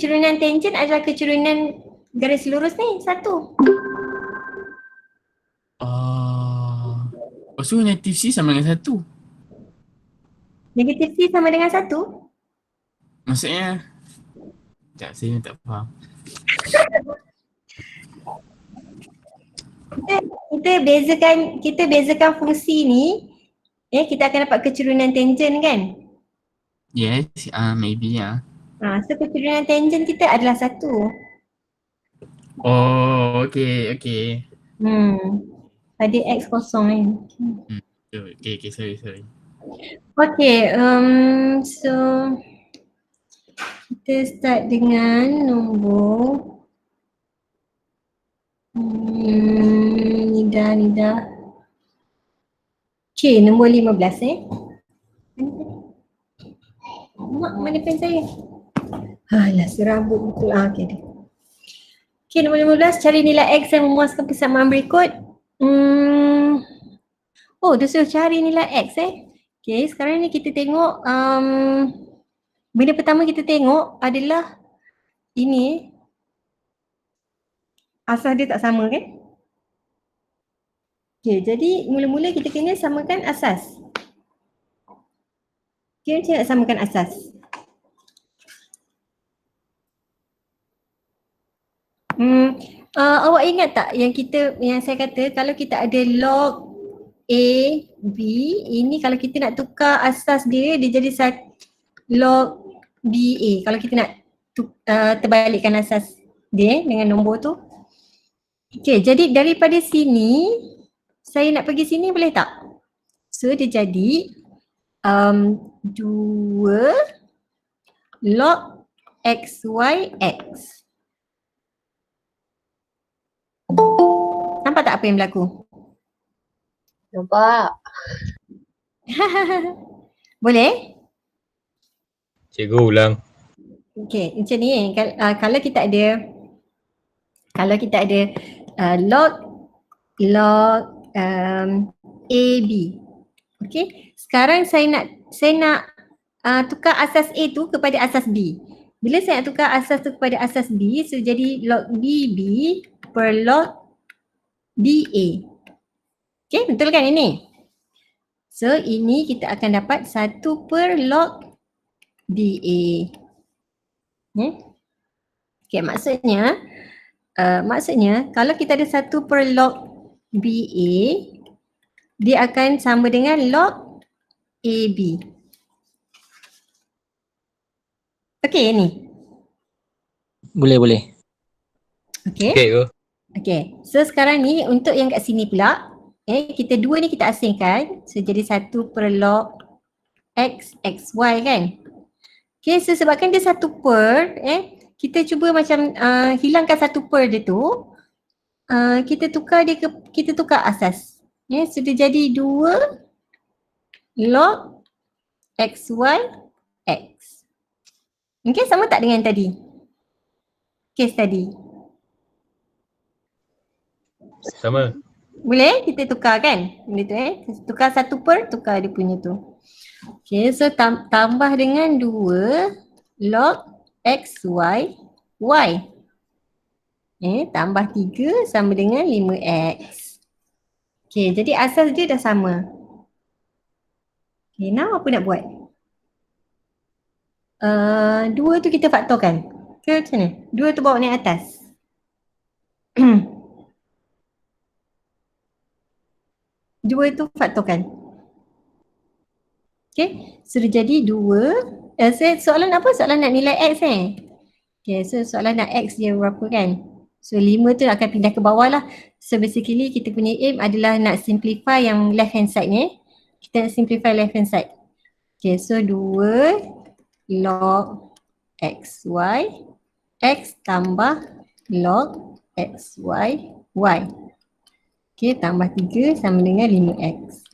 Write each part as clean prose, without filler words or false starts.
kecerunan tangent adalah kecerunan garis lurus ni, satu. So negatif C sama dengan 1. Negatif C sama dengan 1? Maksudnya sekejap, saya tak faham. Kita bezakan fungsi ni, kita akan dapat kecerunan tangent kan? Yes, maybe So kecerunan tangent kita adalah 1. Oh, okay. Pada X kosong kan? Okay, sorry. Okay, so kita start dengan nombor Nida. Okay, nombor 15 Mak, mana pen saya? Alah, serabut betul. Okay, dia. Okay, nombor 15, cari nilai X yang memuaskan persamaan berikut. Dia suruh cari nilai X Okay, sekarang ni kita tengok benda pertama kita tengok adalah ini asas dia tak sama kan? Okay, jadi mula-mula kita kena samakan asas. Okay, macam nak samakan asas? Awak ingat tak yang saya kata kalau kita ada log A, B, ini kalau kita nak tukar asas dia jadi log BA. Kalau kita nak terbalikkan asas dia dengan nombor tu. Okay, jadi daripada sini, saya nak pergi sini boleh tak? So dia jadi 2 log XYX. Nampak tak apa yang berlaku? Nampak. Boleh? Cikgu ulang. Okay, macam ni kalau kita ada log AB. Okay, sekarang saya nak tukar asas A tu kepada asas B. Bila saya nak tukar asas tu kepada asas B, so jadi log BB per log BA. Okay, betul kan ini? So ini kita akan dapat 1 per log BA. Okay, maksudnya kalau kita ada 1 per log BA, dia akan sama dengan log AB. Okay ni. Boleh. Okay. Okay. So sekarang ni untuk yang kat sini pula, kita dua ni kita asingkan. So jadi 1 per log X, XY kan. Okay, so sebabkan dia 1 per, kita cuba macam hilangkan 1 per dia tu. Kita tukar asas. So dia jadi 2 log XY X. Okay, sama tak dengan tadi? Case tadi. Sama. Boleh kita tukar kan? Benda tu tukar 1 per, tukar dia punya tu. Okay, so tambah dengan 2 log XY Y. Tambah 3 sama dengan 5X. Okay, jadi asas dia dah sama. Okay, now apa nak buat? 2 tu kita faktorkan. Ke macam mana? 2 tu bawa naik atas. Dua tu faktorkan. Okay, so dia jadi 2. Soalan apa? Soalan nak nilai X Okay, so soalan nak X dia berapa kan? So 5 tu akan pindah ke bawah lah. So basically kita punya aim adalah nak simplify yang left hand side ni. Kita nak simplify left hand side. Okay, so 2 log XY X tambah log XY Y. Okay, tambah 3 sama dengan 5X.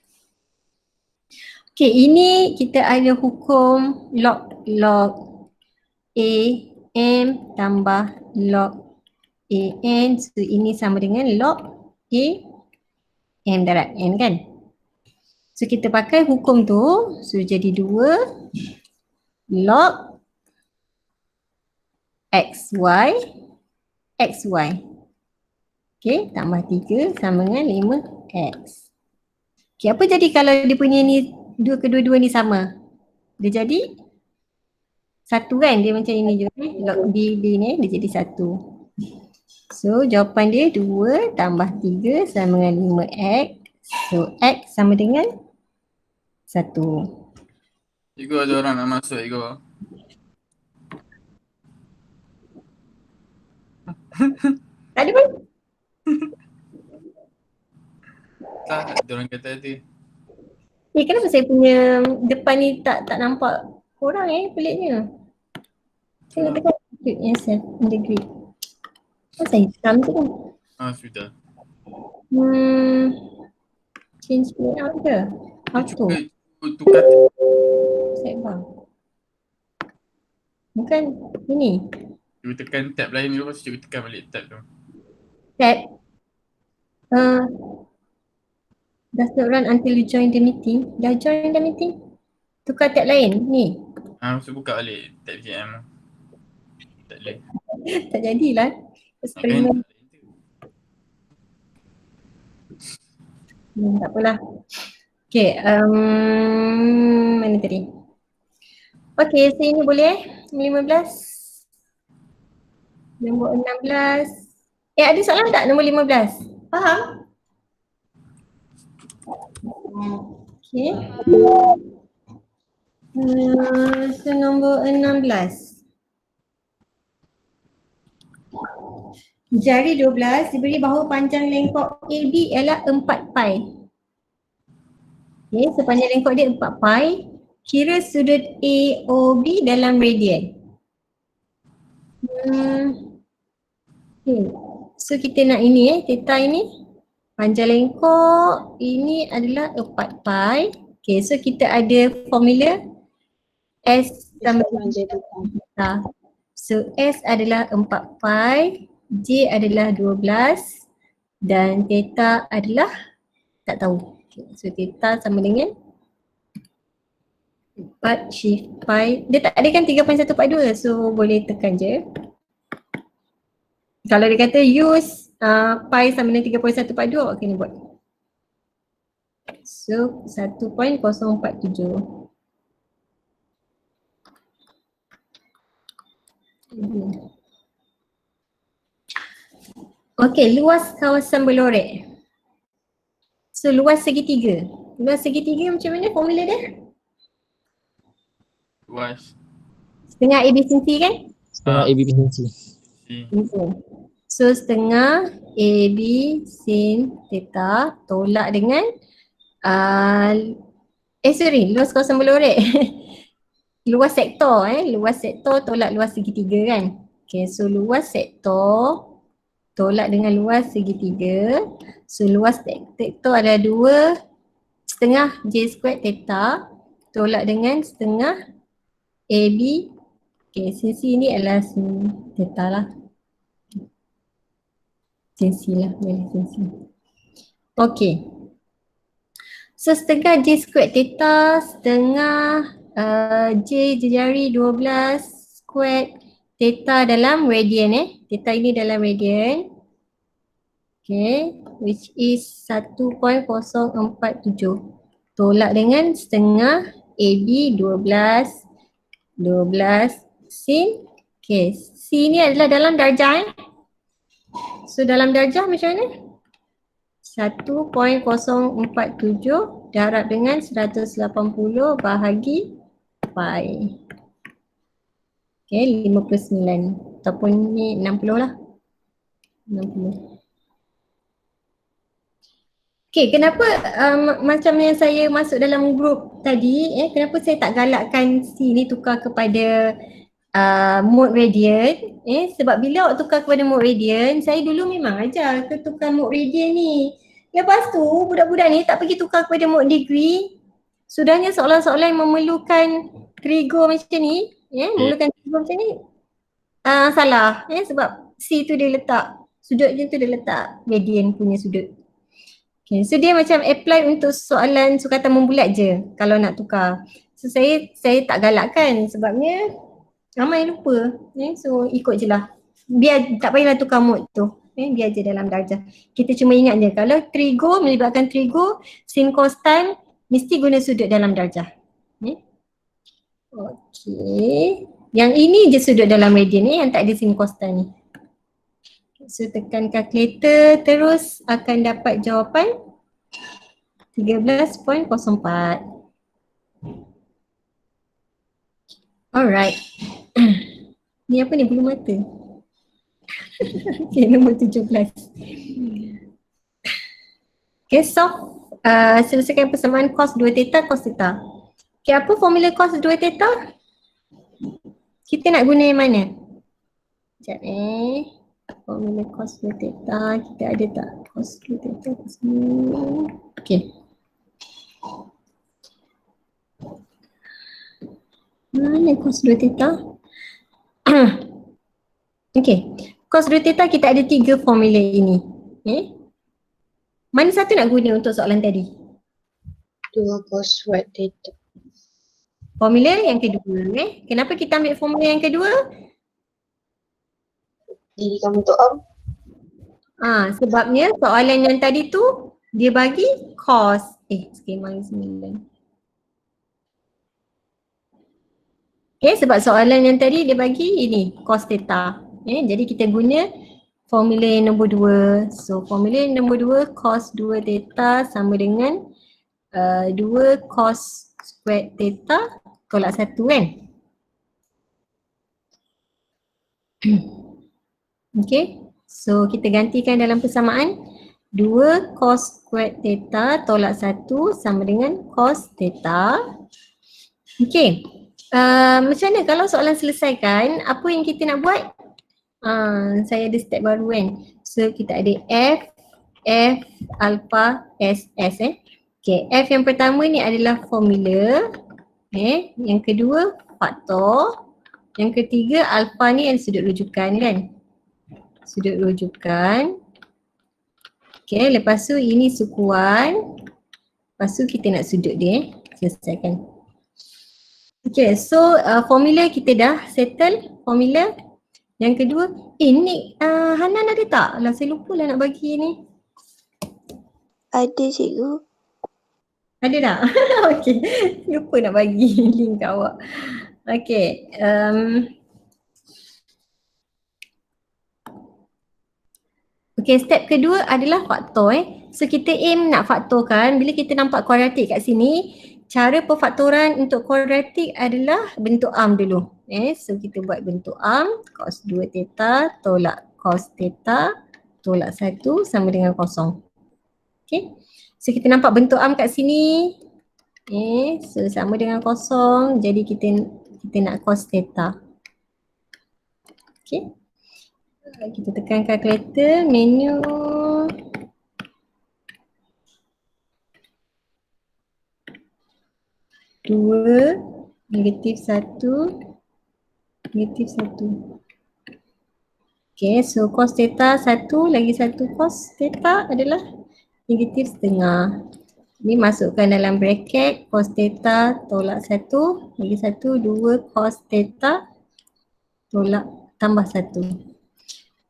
Okay, ini kita ada hukum log A M tambah log AN. So ini sama dengan log A M darab N kan. So kita pakai hukum tu. So jadi 2 log X XY, XY. Okay, tambah 3 sama dengan 5X. Okay, apa jadi kalau dia punya ni, kedua-dua ni sama? Dia jadi satu kan? Dia macam ini je. Log D ni dia jadi 1. So, jawapan dia 2 tambah 3 sama dengan 5X. So, X sama dengan 1. Cikgu ada orang nak masuk, cikgu. Tak ada pun? Tak, ada orang kata tadi. Kenapa saya punya depan ni tak nampak korang peliknya. Saya nak tekan grid yourself in the grid. Kenapa saya hitam tu kan? Sudah. Change layout ke? Auto. Tukar Set bar. Bukan ini. Cikgu tekan tab lain dulu, lepas tu cikgu tekan balik tab tu. Tab. Does not run until you join the meeting. Dah join the meeting? Tukar tab lain. Ni. Lepas tu buka balik tab JM. Tak boleh. Tak jadilah. Eksperimen. Tak apalah. Okay. Mana tadi? Okay, so ini boleh 15. Nombor 16. Ada soalan tak nombor 15? Faham? Okay. So nombor 16. Jari 12 diberi bahu panjang lengkok AB ialah 4 pi. Okay, sepanjang lengkok dia 4 pi. Kira sudut AOB dalam radian. Okay. So kita nak ini theta ini. Panjang lengkok ini adalah 4 pi. Okay, so kita ada formula S sama dengan theta. So S adalah 4 pi, J adalah 12 dan theta adalah tak tahu. Okay, so theta sama dengan 4 shift pi. Dia tak ada kan 3.142, so boleh tekan je. Kalau dia kata use pi sama dengan 3.142, okay ni buat. So 1.047. Okay, luas kawasan berlorek. So luas segitiga. Luas segitiga macam mana formula dia? Luas. Setengah AB sin C kan? Setengah AB sin C. So setengah AB sin theta tolak dengan luas kawasan berlorek. Luas sektor luas sektor tolak luas segitiga kan. Okay, so luas sektor tolak dengan luas segitiga. So luas sektor ada 2 setengah J squared theta tolak dengan setengah AB. Okay, sin C ni adalah sin theta lah. Sin C lah, sin C. Okay. So setengah J squared theta setengah J jari 12 squared theta dalam radian theta ini dalam radian. Okay, which is 1.047 tolak dengan setengah AB 12 sin. Okay, C ni adalah dalam darjah So dalam darjah macam mana? 1.047 darab dengan 180 bahagi pi. Okay, 59 ataupun ni 60 lah. 60. Okay, kenapa macam yang saya masuk dalam grup tadi, kenapa saya tak galakkan C ni tukar kepada mode radian? Sebab bila awak tukar kepada mode radian, saya dulu memang ajar ke tukar mode radian ni. Lepas tu budak-budak ni tak pergi tukar kepada mode degree. Sudahnya soalan-soalan yang memerlukan trigo macam ni, memerlukan trigo macam ni, salah. Sebab C tu dia letak, sudut dia tu dia letak radian punya sudut. Okay, so dia macam apply untuk soalan sukatan membulat je kalau nak tukar. So saya tak galakkan sebabnya ramai lupa. So ikut je lah biar tak payahlah tukar mode tu. Biar je dalam darjah. Kita cuma ingat je kalau trigo melibatkan trigo, sin cos tan mesti guna sudut dalam darjah. Okey. Yang ini je sudut dalam radian ni yang tak ada sin cos tan ni. So tekan kalkulator terus akan dapat jawapan 13.04. Alright. Ni apa ni, bulu mata? Okay, nombor 17. Okay, so selesaikan persamaan cos 2 theta, cos theta. Okay, apa formula cos 2 theta? Kita nak guna yang mana? Sekejap formula cos 2 theta, kita ada tak? Cos 2 theta kat sini. Okay. Mana cos 2 theta? Okay. Cos 2 theta kita ada 3 formula ini. Mana satu nak guna untuk soalan tadi? 2 cos square theta. Formula yang kedua. Kenapa kita ambil formula yang kedua? Jadikan bentuk arm. Sebabnya soalan yang tadi tu dia bagi cos. Skema 9. Okay, sebab soalan yang tadi dia bagi ini cos theta. Jadi kita guna formula yang nombor 2. So formula yang nombor 2 cos 2 theta sama dengan 2 cos square theta tolak 1 kan. Okay, so kita gantikan dalam persamaan 2 cos square theta tolak 1 sama dengan cos theta. Okay, macam mana kalau soalan selesaikan, apa yang kita nak buat? Saya ada step baru kan. So kita ada F, alpha, S. Okay, F yang pertama ni adalah formula. Yang kedua faktor. Yang ketiga alpha ni ada sudut rujukan kan. Sudut rujukan. Okay, lepas tu ini sukuan. Lepas tu kita nak sudut dia. Selesaikan. Okay, so formula kita dah settle. Formula yang kedua, ni Hanan ada tak? Alah, saya lupa lah nak bagi ni. Ada cikgu. Ada tak? Okay, lupa nak bagi link kat awak. Okay, okay, step kedua adalah faktor. So kita aim nak faktorkan. Bila kita nampak kuadratik kat sini, cara perfaktoran untuk kuadratik adalah bentuk arm dulu. So kita buat bentuk arm, cos 2 theta tolak cos theta tolak 1 sama dengan kosong. Okay, so kita nampak bentuk arm kat sini. So sama dengan kosong, jadi kita nak cos theta. Okay, kita tekan kalkulator, menu. Dua, negatif 1. Negatif 1. Okay, so cos theta 1 lagi 1 cos theta adalah negatif setengah. Ini masukkan dalam bracket cos theta tolak 1 lagi 1, 2 cos theta tolak tambah 1.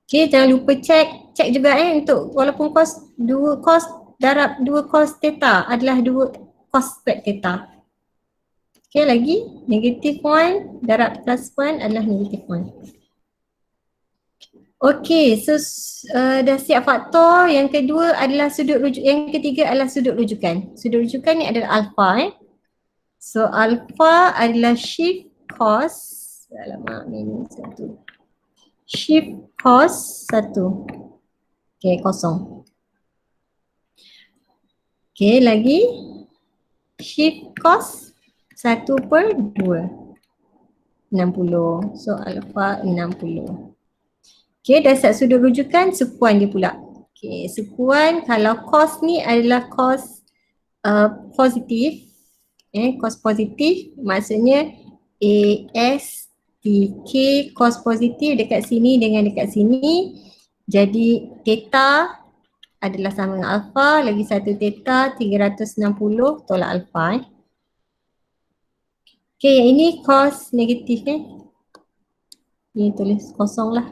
Okay, jangan lupa cek juga untuk walaupun cos 2 cos darab 2 cos theta adalah 2 cos square theta. Okay, lagi negatif 1 darab plus 1 adalah negatif 1. Okay, so dah siap faktor. Yang kedua adalah sudut rujuk, yang ketiga adalah sudut rujukan. Sudut rujukan ni adalah alpha. So alpha adalah shift cos, minus 1. Shift cos 1. Okay, kosong. Okay, lagi shift cos 1/2. 60. So alpha 60. Okay, dasar sudut rujukan sukuan dia pula. Okay, sukuan kalau cos ni adalah cos positif. Cos positif maksudnya AS TK cos positif dekat sini dengan dekat sini. Jadi theta adalah sama dengan alpha lagi 1 theta 360 tolak alpha. Okay, yang ini cos negatif Ini tulis kosong lah.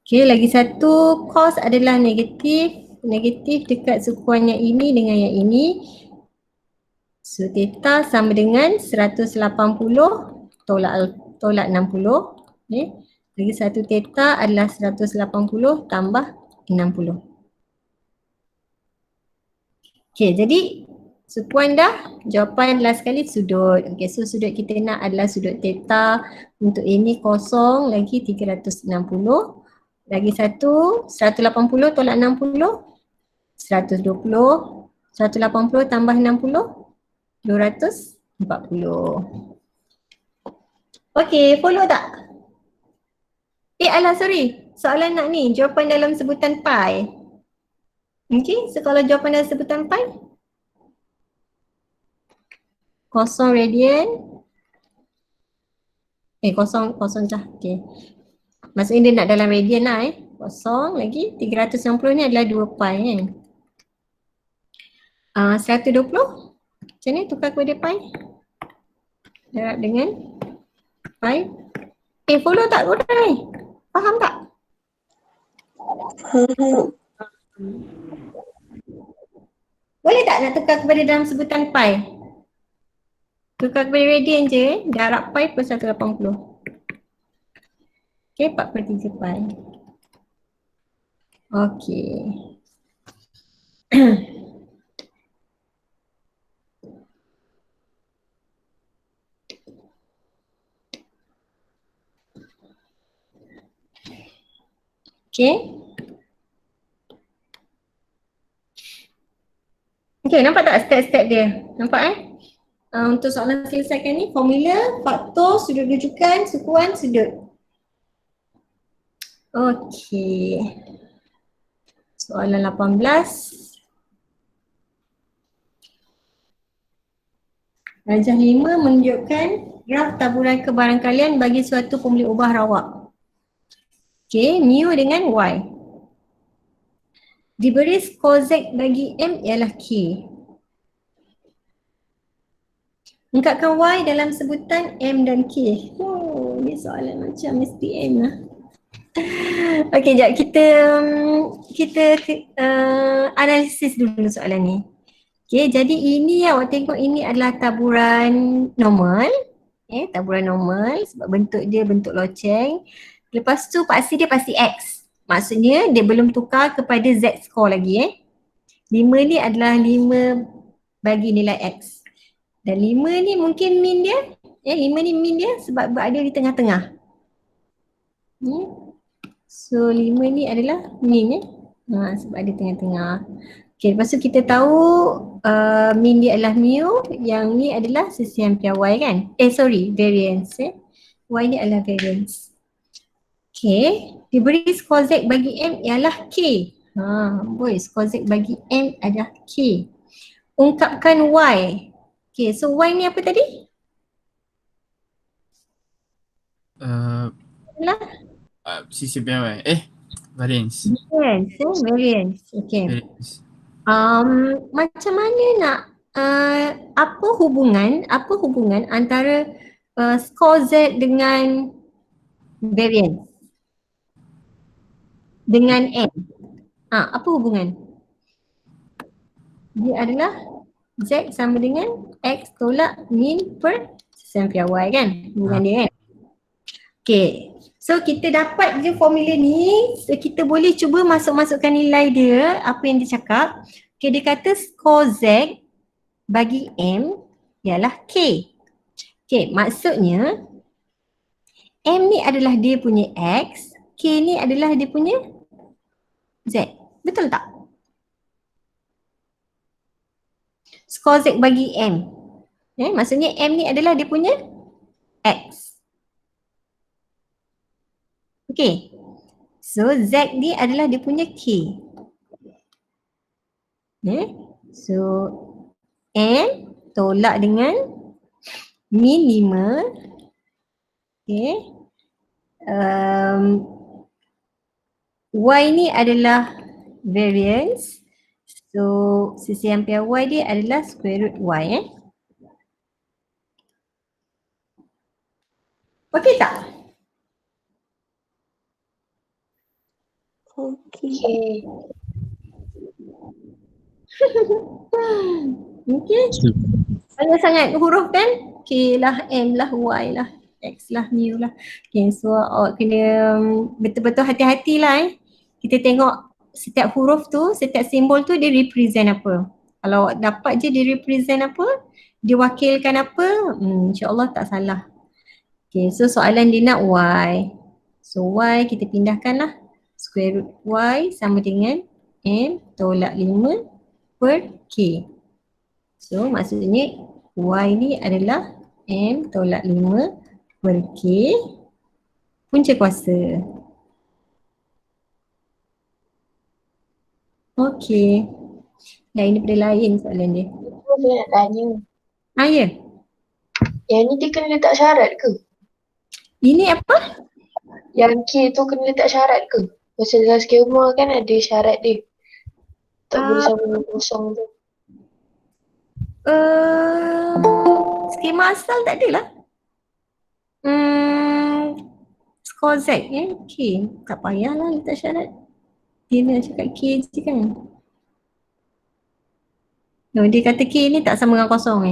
Okay, lagi satu cos adalah negatif. Negatif dekat sukuan yang ini dengan yang ini. So theta sama dengan 180 tolak 60. Okay. Lagi satu theta adalah 180 tambah 60. Okay, jadi sukuan dah, jawapan last sekali sudut. Okay, so sudut kita nak adalah sudut theta. Untuk ini kosong, lagi 360. Lagi satu, 180 tolak 60, 120. 180 tambah 60, 240. Okay, follow tak? Sorry. Soalan nak ni, jawapan dalam sebutan pi. Okay, so kalau jawapan dalam sebutan pi, kosong radian. Kosong dah. Okay. Maksudnya dia nak dalam radian lah Kosong lagi 360 ni adalah 2 pi kan. 120 macam ni tukar kepada pi. Darab dengan pi. Follow tak korang ni? Faham tak? Boleh tak nak tukar kepada dalam sebutan pi? Tukar kepada radian je darab pi per 180. Okay, 4/3 pi. Okay. Okay. Okay, nampak tak step-step dia? Nampak untuk soalan selesaikan ni, formula, faktor, sudut rujukan, sukuan, sudut. Okay. Soalan 18. Rajah 5 menunjukkan graf taburan kebarangkalian bagi suatu pembeli ubah rawak. Okay, mu dengan y. Diberi skor Z bagi M ialah K. Ungkapkan Y dalam sebutan M dan K. Oh, ni soalan macam SPM lah. Okey, jap kita analisis dulu soalan ni. Okey, jadi ini awak tengok ini adalah taburan normal. Taburan normal sebab bentuk dia bentuk loceng. Lepas tu paksi dia pasti X. Maksudnya dia belum tukar kepada Z score lagi 5 ni adalah 5 bagi nilai X. Dan 5 ni mungkin mean dia. 5 ni mean dia sebab berada di tengah-tengah. So 5 ni adalah mean sebab ada tengah-tengah. Okay, lepas tu kita tahu mean dia adalah mu. Yang ni adalah sisi ampere Y kan. Variance. Y ni adalah variance. Okay, diberi skor Z bagi M ialah K. Skor Z bagi M adalah K. Ungkapkan Y. Okay, so Y ni apa tadi? Sisi ampere variance. Variance. Okay. Variance. Macam mana nak apa hubungan antara skor Z dengan variance? Dengan M. Apa hubungan? Dia adalah Z sama dengan X tolak mean per sisi ampere Y kan? Hubungan dia kan? Okay. So kita dapat je formula ni. So kita boleh cuba masukkan nilai dia. Apa yang dia cakap. Okay, dia kata skor Z bagi M ialah K. Okay, maksudnya M ni adalah dia punya X. K ni adalah dia punya Z. Betul tak? Skor Z bagi M. Maksudnya M ni adalah dia punya X. Okay. So Z ni adalah dia punya K. So M tolak dengan min 5. Okay. Y ni adalah variance. So sisi ampere Y dia adalah square root Y. Okay tak? Okay. Okay. Banyak sangat huruf kan? K lah, M lah, Y lah, X lah, mu lah. Okay, so awak kena betul-betul hati-hati lah Kita tengok setiap huruf tu, setiap simbol tu dia represent apa. Kalau awak dapat je dia represent apa, dia wakilkan apa, insyaAllah tak salah. Okay, so soalan dia nak Y. So Y kita pindahkan lah. Square root Y sama dengan M tolak 5 per K. So maksudnya Y ni adalah M tolak 5 per K punca kuasa. Okey. Yang ini benda lain soalan dia. Itu saya nak tanya. Ya. Yang ni dia kena letak syarat ke? Ini apa? Yang K tu kena letak syarat ke? Pasal dalam skema kan ada syarat dia. Tak boleh sama dengan kosong tu. Skema asal tak adalah. Skor Z K. Tak payahlah letak syarat. Dia nak cakap K je kan. No, dia kata K ni tak sama dengan kosong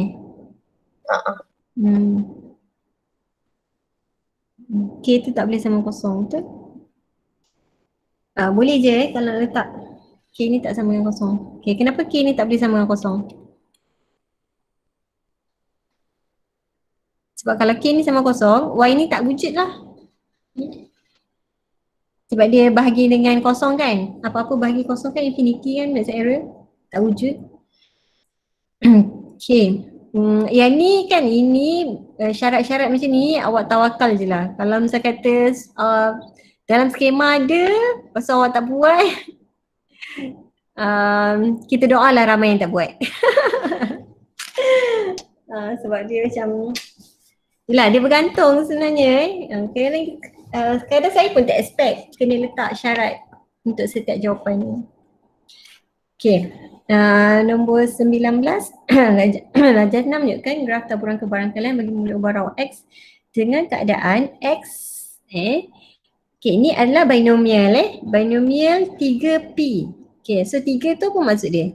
K tu tak boleh sama kosong, betul? Boleh je kalau letak K ni tak sama dengan kosong. Okay, kenapa K ni tak boleh sama dengan kosong? Sebab kalau K ni sama kosong, Y ni tak wujud lah. Sebab dia bahagi dengan kosong kan. Apa-apa bahagi kosong kan infinity kan, that's error. Tak wujud. Okay. Yang ni kan, ini syarat-syarat macam ni awak tawakal je lah. Kalau misal kata dalam skema ada, pasal awak tak buat, kita doalah ramai yang tak buat. Sebab dia macam, yelah dia bergantung sebenarnya kadang saya pun tak expect kena letak syarat untuk setiap jawapan ni. Okay. Nombor 19 Rajah 6 menunjukkan graf taburan kebarangkalian bagi mula ubah X dengan keadaan X okay, ini adalah binomial binomial 3P. Okay, so 3 tu apa maksud dia?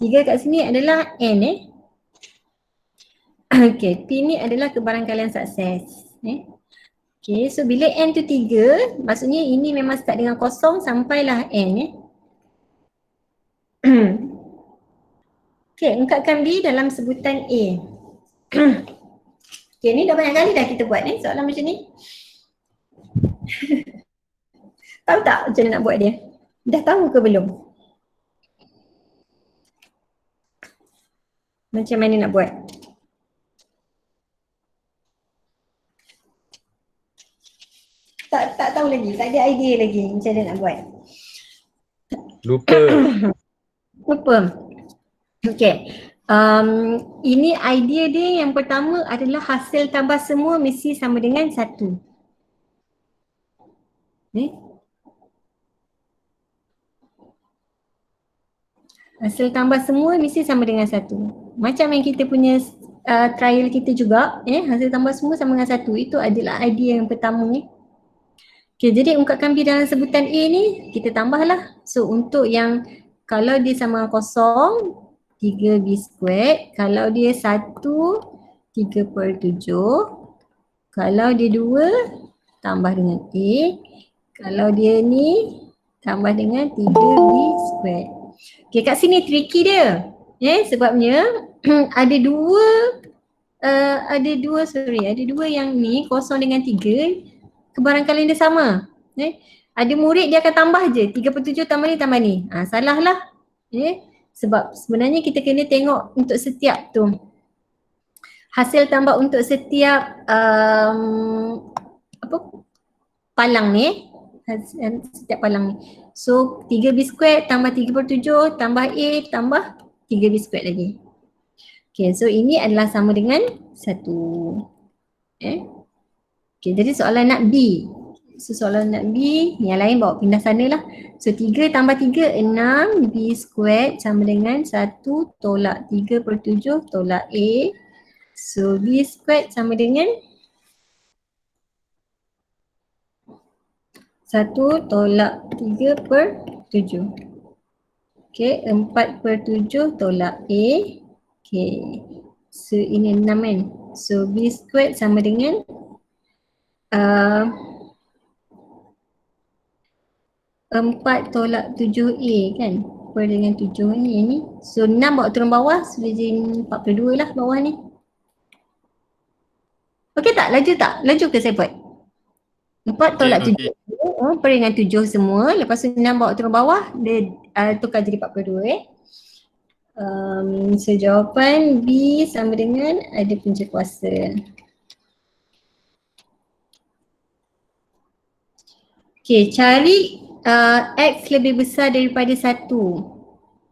3 kat sini adalah N okay, P ni adalah kebarangkalian sukses okay, so bila N tu 3, maksudnya ini memang start dengan kosong sampailah N Okay, ungkapkan B dalam sebutan A. Okay, ni dah banyak kali dah kita buat soalan macam ni. Tahu tak macam mana nak buat dia? Dah tahu ke belum? Macam mana nak buat? Tak tahu lagi, tak ada idea lagi macam mana nak buat. Lupa. Lupa. Okay. Ini idea dia yang pertama adalah hasil tambah semua mesti sama dengan 1. Hasil tambah semua mesti sama dengan 1. Macam yang kita punya trial kita juga, hasil tambah semua sama dengan 1. Itu adalah idea yang pertama Okay, jadi ungkapkan B dalam sebutan A ni kita tambahlah. So untuk yang kalau dia sama dengan kosong, 3B squared. Kalau dia 1, 3/7. Kalau dia 2, tambah dengan A. Kalau dia ni, tambah dengan 3B squared. Okay, kat sini tricky dia. Sebabnya ada dua yang ni kosong dengan 3. Kebarangkalian dia sama. Ada murid dia akan tambah je. 3/7 tambah ni. Salah lah. Sebab sebenarnya kita kena tengok untuk setiap tu. Hasil tambah untuk setiap palang ni. Setiap palang ni. So 3B squared tambah 3/7 tambah A tambah 3B squared lagi. Okay, so ini adalah sama dengan 1. Okay, jadi soalan nak B. So soalan nak B, yang lain bawa pindah sana lah. So 3 tambah 3, 6. B squared sama dengan 1 tolak 3/7 tolak A. So B squared sama dengan 1 1 tolak 3/7. Okay, 4/7 tolak A. Okay, so ini 6 kan. So B squared sama dengan uh, 4 tolak 7A kan. Per dengan 7 ni. So 6 bawa turun bawah, sudah jadi 42 lah bawah ni. Okay tak? Laju tak? Laju ke saya buat? 4 tolak 7 okey. per dengan 7 semua. Lepas tu 6 bawa turun bawah, dia tukar jadi 42 So jawapan B sama dengan ada punca kuasa. Okay, cari X lebih besar daripada 1.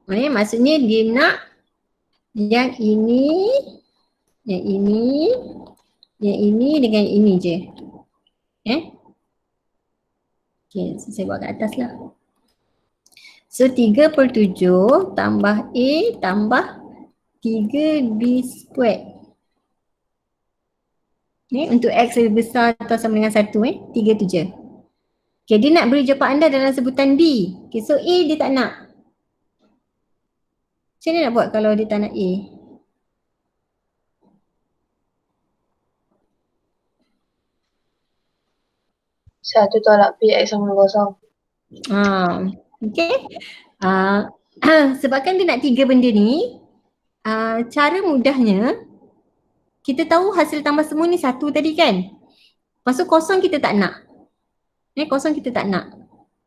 Maksudnya dia nak yang ini, yang ini, yang ini dengan ini je. Okay, so saya buat kat atas lah. So 3/7 tambah A tambah 3B squared. Untuk X lebih besar atau sama dengan 1, 3 tu je. Okay, dia nak beri jawapan anda dalam sebutan B. Okay, so A dia tak nak. Macam mana nak buat kalau dia tak nak A? Satu tolak P X sama dengan kosong. Okay. Sebabkan dia nak 3 benda ni, cara mudahnya, kita tahu hasil tambah semua ni 1 tadi kan? Lepas tu kosong kita tak nak. Kosong kita tak nak.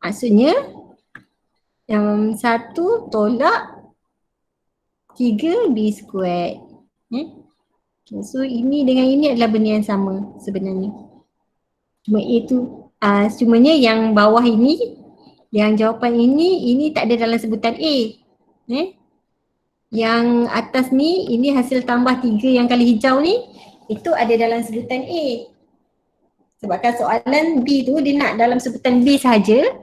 Maksudnya, 1 tolak 3B squared. Okay, so ini dengan ini adalah benda yang sama sebenarnya. Cuma A tu, cumanya yang bawah ini, yang jawapan ini tak ada dalam sebutan A. Yang atas ni, ini hasil tambah 3 yang kali hijau ni, itu ada dalam sebutan A. Sebabkan soalan B tu dia nak dalam sebutan B sahaja,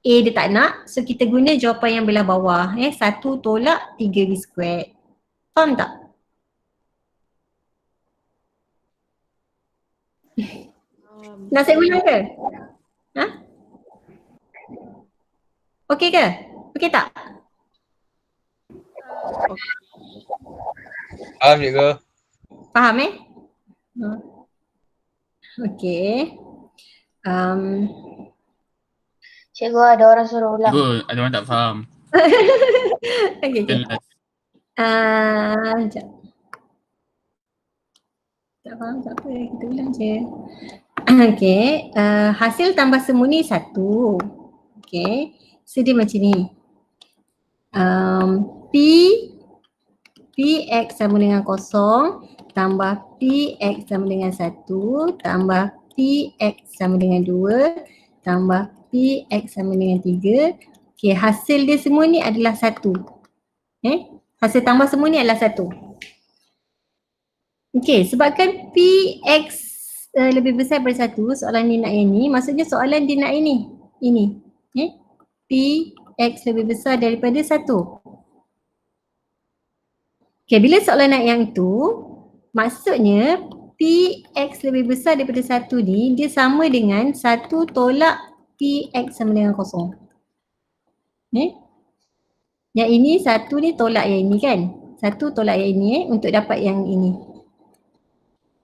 A dia tak nak, so kita guna jawapan yang belah bawah. 1 tolak 3B squared. Faham tak? Nak saya ulang ke? Okey ke? Okey tak? Faham cikgu? Faham Okey. Cikgu ada orang suruh ulang. Cikgu, ada orang tak faham. Okey. Jelas. Sekejap. Tak faham tak apa, kita ulang je. Okey, hasil tambah semua ni 1. Okey, so dia macam ni. Px sama dengan 0 tambah Px sama dengan 1 tambah Px sama dengan 2 tambah Px sama dengan 3. Okey, hasil dia semua ni adalah 1. Hasil tambah semua ni adalah 1. Okey, sebabkan Px lebih besar daripada 1, soalan dia nak yang ni, maksudnya soalan dia nak ini. Px lebih besar daripada 1. Okay, bila soalan nak yang tu, maksudnya Px lebih besar daripada 1 ni, dia sama dengan 1 tolak Px sama dengan 0. Yang ini 1 ni tolak yang ini kan? 1 tolak yang ini untuk dapat yang ini.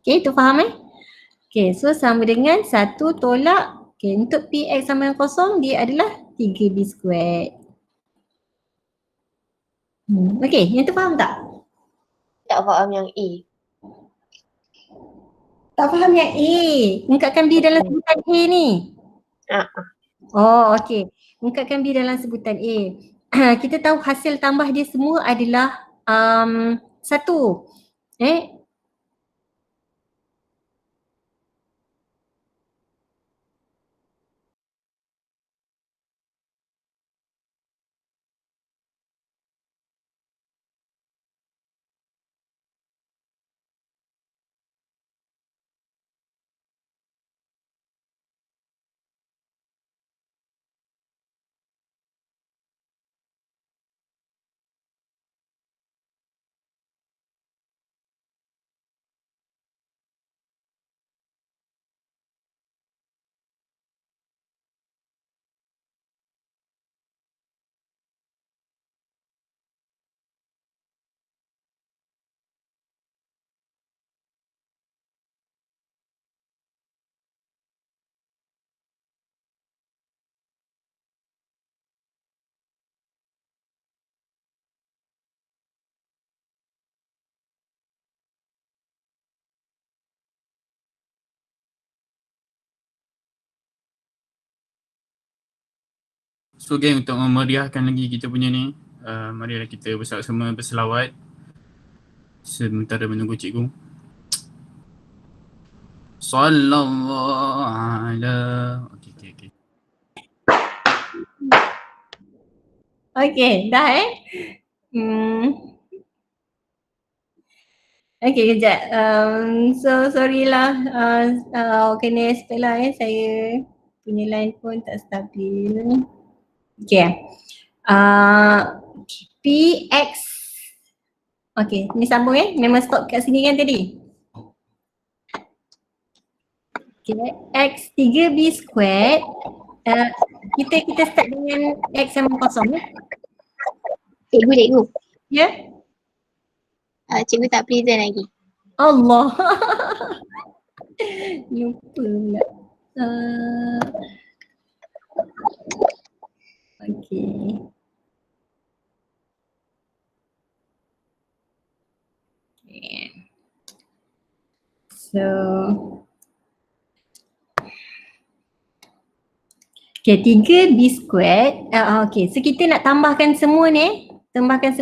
Okay, tu faham Okay, so sama dengan 1 tolak, okay, untuk Px sama dengan 0, dia adalah 3B squared. Okay, yang tu faham tak? Tak faham yang A. Tak faham yang A. Ungkapkan B dalam sebutan A ni. Oh, okey. Ungkapkan B dalam sebutan A. Kita tahu hasil tambah dia semua adalah 1. So geng, untuk memeriahkan lagi kita punya ni, marilah kita bersama-sama berselawat sementara menunggu cikgu. Sallallahu ala. Okay. Okay, dah Okay, kejap. So sorry lah. Kena expect lah saya punya line pun tak stabil. Okay. PX. Okay, ni sambung Memang stop kat sini kan tadi? Okay, X3B squared. Kita start dengan X sama kosong Cikgu. Ya? Cikgu tak present lagi. Allah. Lupa pula. Okay. So, okay, 3B squared. Okay, so kita nak tambahkan semua ni. Tambahkan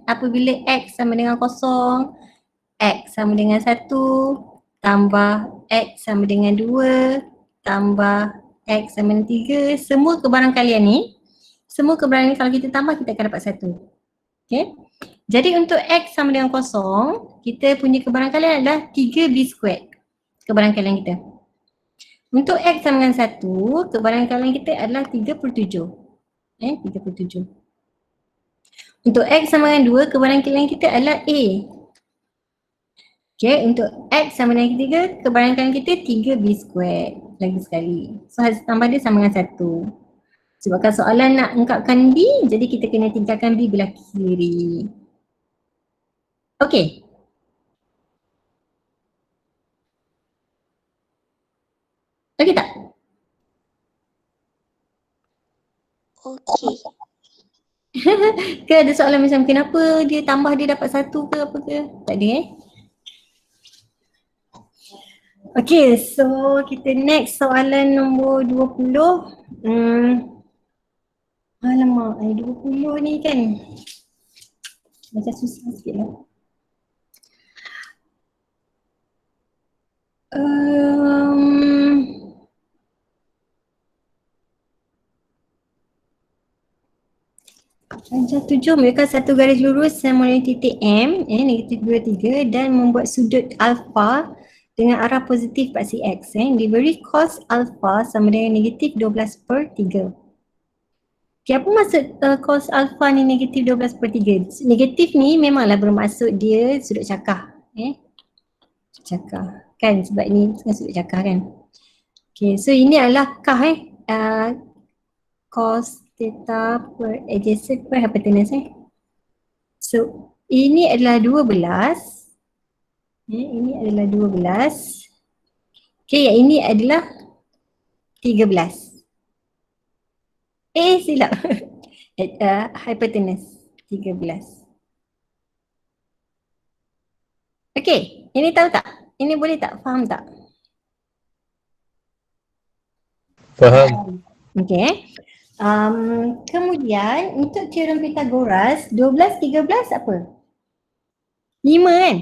apabila X sama dengan kosong, X sama dengan 1, tambah X sama dengan 2, tambah X sama dengan 3. Semua kebarangkalian ni, kalau kita tambah kita akan dapat 1. Okay. Jadi untuk X sama dengan kosong, kita punya kebarangkalian adalah 3B squared. Kebarangkalian kita. Untuk X sama dengan 1, kebarangkalian kita adalah 37. 37. Untuk X sama dengan 2, kebarangkalian kita adalah A. Okay, untuk X sama dengan 3, kebarangkalian kita 3B squared. Lagi sekali. So hasil tambah dia sama dengan 1. Sebabkan soalan nak ungkapkan B, jadi kita kena tinggalkan B belah kiri. Okay. Okay tak? Okay. Ke ada soalan macam kenapa dia tambah dia dapat 1 ke apa ke? Tak ada Okay, so kita next soalan nombor 20. Alamak, 20 ni kan macam susah sikit lah. Macam 7, mereka satu garis lurus yang mulai titik M, negatif 2, 3 dan membuat sudut alpha dengan arah positif paksi X. Diberi cos alpha sama dengan negatif 12/3. Okay, apa maksud cos alpha ni negatif 12/3? Negatif ni memanglah bermaksud dia sudut cakar. Cakar. Kan sebab ni sudut cakar kan. Okay, so ini adalah kah cos theta per adjacent per hypotenuse So ini adalah 12. Ini adalah 12. Okay, yang ini adalah 13. Silap. Hypotenuse 13. Okay, ini tahu tak? Ini boleh tak? Faham tak? Faham. Okay. Kemudian untuk teorem Pythagoras 12, 13 apa? 5 kan?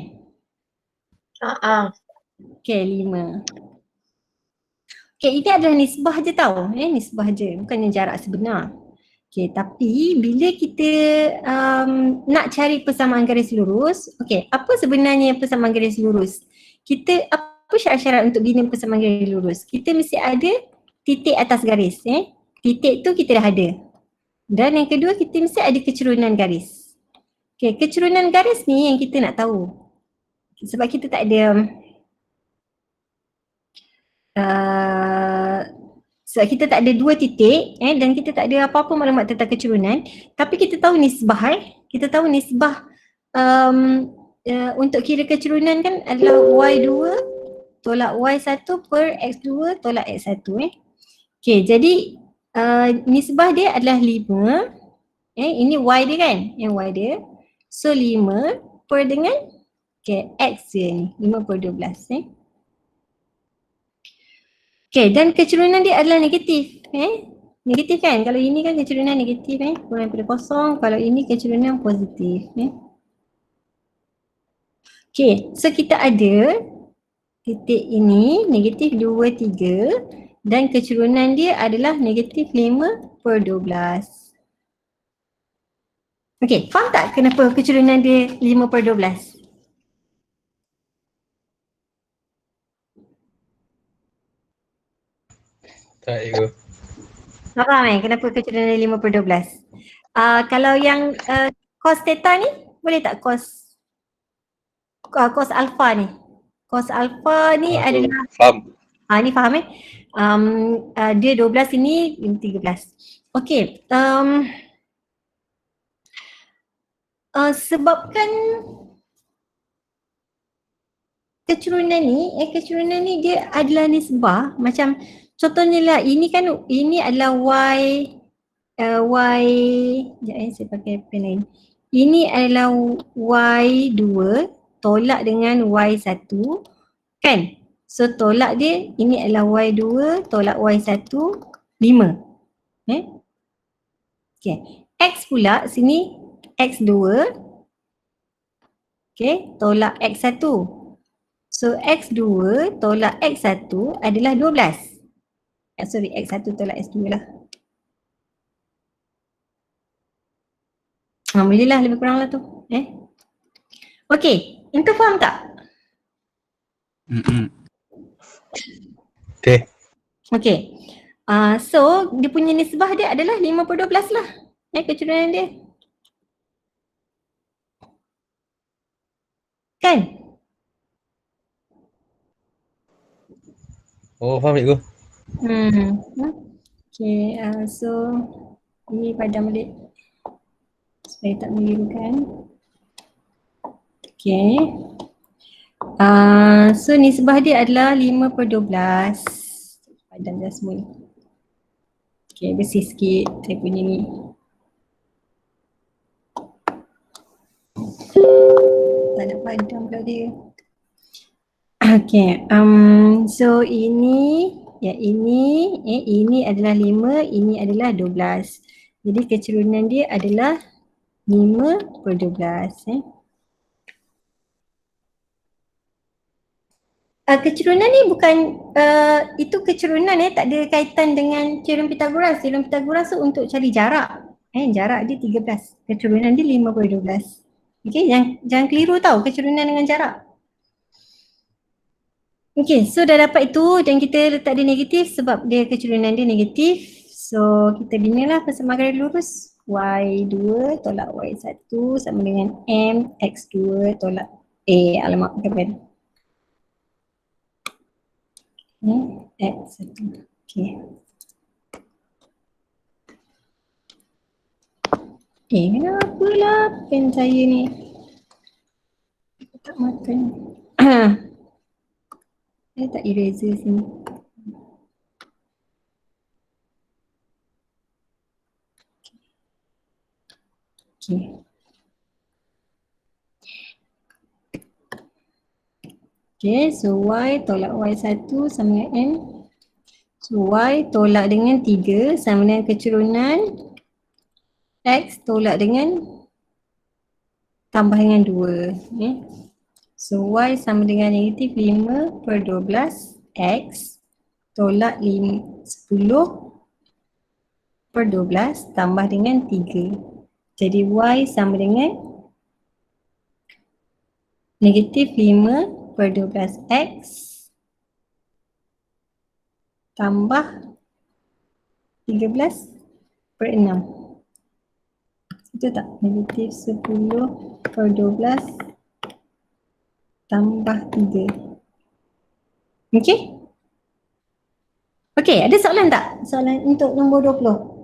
Okay, 5. Okay, ini adalah nisbah je tau. Nisbah je, bukannya jarak sebenar. Okay, tapi bila kita nak cari persamaan garis lurus, okay, apa sebenarnya persamaan garis lurus? Apa syarat-syarat untuk bina persamaan garis lurus? Kita mesti ada titik atas garis. Titik tu kita dah ada. Dan yang kedua, kita mesti ada kecerunan garis. Okay, kecerunan garis ni yang kita nak tahu. Sebab kita tak ada sebab kita tak ada dua titik dan kita tak ada apa-apa maklumat tentang kecerunan, tapi kita tahu nisbah kita tahu nisbah untuk kira kecerunan kan adalah Y2 tolak Y1 per X2 tolak X1 Okay, jadi nisbah dia adalah 5. Ini Y dia kan, yang Y dia. So 5 per dengan X dia ni, 5/12 Okay, dan kecerunan dia adalah negatif. Negatif kan? Kalau ini kan kecerunan negatif kurang daripada kosong. Kalau ini kecerunan positif Okay, so kita ada titik ini negatif 2, 3 dan kecerunan dia adalah negatif 5/12. Okay, faham tak kenapa kecerunan dia 5/12? Tak cikgu. Tak faham kenapa kecerunan dia 5/12? Kalau yang cos theta ni, boleh tak cos alpha ni? Cos alpha ni adalah Faham. ni faham dia 12 ini 13. Okey, sebabkan kecerunan ni dia adalah nisbah, macam contohnya lah ini kan, ini adalah y sekejap saya pakai pen lain. Ini adalah y2 tolak dengan y1 kan? So tolak dia, ini adalah y2 tolak y1, 5. Okay. X pula sini x2 tolak x1. So x2 tolak x1 adalah 12. Sorry, x1 tolak x2 lah. Boleh lah, lebih kurang lah tu. Okay, itu faham tak? Okay. Okay. So dia punya nisbah dia adalah 5/12 lah. Kecerunan dia. Kan? Oh, faham cikgu. Okay, so ini padam balik supaya tak menirukan. Okay. So nisbah dia adalah 5/12. Padam dah semua ni. Okay, bersih sikit saya punya ni. Tak nak padam pula dia. Okay, so ini ini adalah 5, ini adalah 12. Jadi kecerunan dia adalah 5/12. Kecerunan ni bukan itu kecerunan tak ada kaitan dengan teorem Pythagoras. Teorem Pythagoras tu untuk cari jarak. Jarak dia 13. Kecerunan dia 5/12. Okay, jangan keliru tau kecerunan dengan jarak. Okay, so dah dapat itu dan kita letak dia negatif sebab dia kecerunan dia negatif. So kita binalah persemagaran lurus. Y2 tolak Y1 sama dengan M X2 tolak alamak pakai pen. X1. Okay. Kenapa lah pen saya ni tak makan. Saya tak eraser sini. Okay. Okay, so Y tolak Y1 sama dengan M. So Y tolak dengan 3 sama dengan kecerunan X tolak dengan tambah dengan 2. So Y sama dengan negatif 5/12 X tolak 10/12 tambah dengan 3. Jadi Y sama dengan negatif 5/12 X tambah 13/6. Itu tak? Negatif 10/12 tambah 3. Okay? Okay, ada soalan tak? Soalan untuk nombor 20.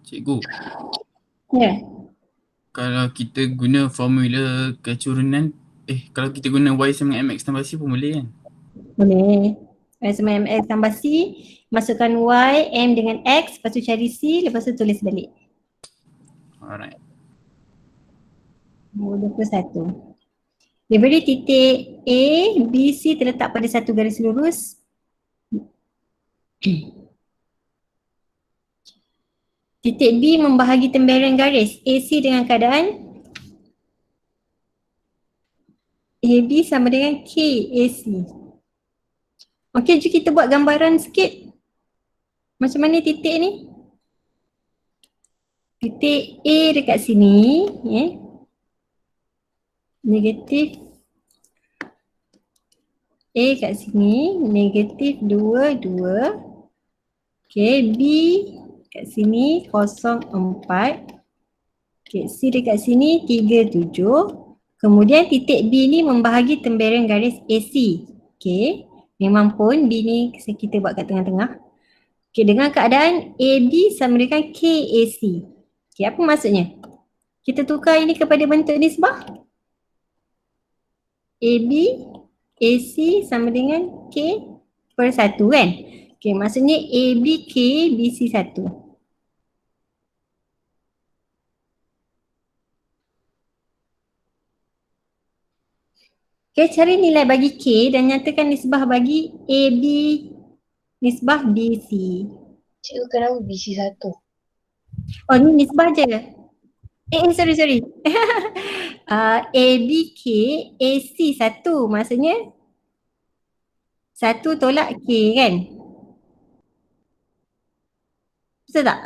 Cikgu, Ya. kalau kita guna formula kecerunan, kalau kita guna Y sama dengan MX tambah C pun boleh kan? Boleh. Y sama MX tambah C, masukkan Y, M dengan X, lepas tu cari C, lepas tu tulis balik. Alright. Nombor 21. Daripada titik A, B, C terletak pada satu garis lurus. Titik B membahagi temberan garis AC dengan keadaan AB sama dengan KAC. Okey, jom kita buat gambaran sikit. Macam mana titik ni? Titik A dekat sini, negatif A kat sini, negatif 2, 2. Okay, B kat sini 0, 4. Okay, C dekat sini 3, 7. Kemudian titik B ni membahagi temberan garis AC. Okay, memang pun B ni kita buat kat tengah-tengah. Okay, dengan keadaan AB sama dengan KAC. Okay, apa maksudnya? Kita tukar ini kepada bentuk nisbah. AB, AC sama dengan K per 1 kan? Okay, maksudnya AB, K, BC 1. Okay, cari nilai bagi K dan nyatakan nisbah bagi AB, nisbah BC. Cikgu kenapa BC1? Oh, ni nisbah je. Sorry. ABK, AC 1 maksudnya 1 tolak K kan? Betul tak?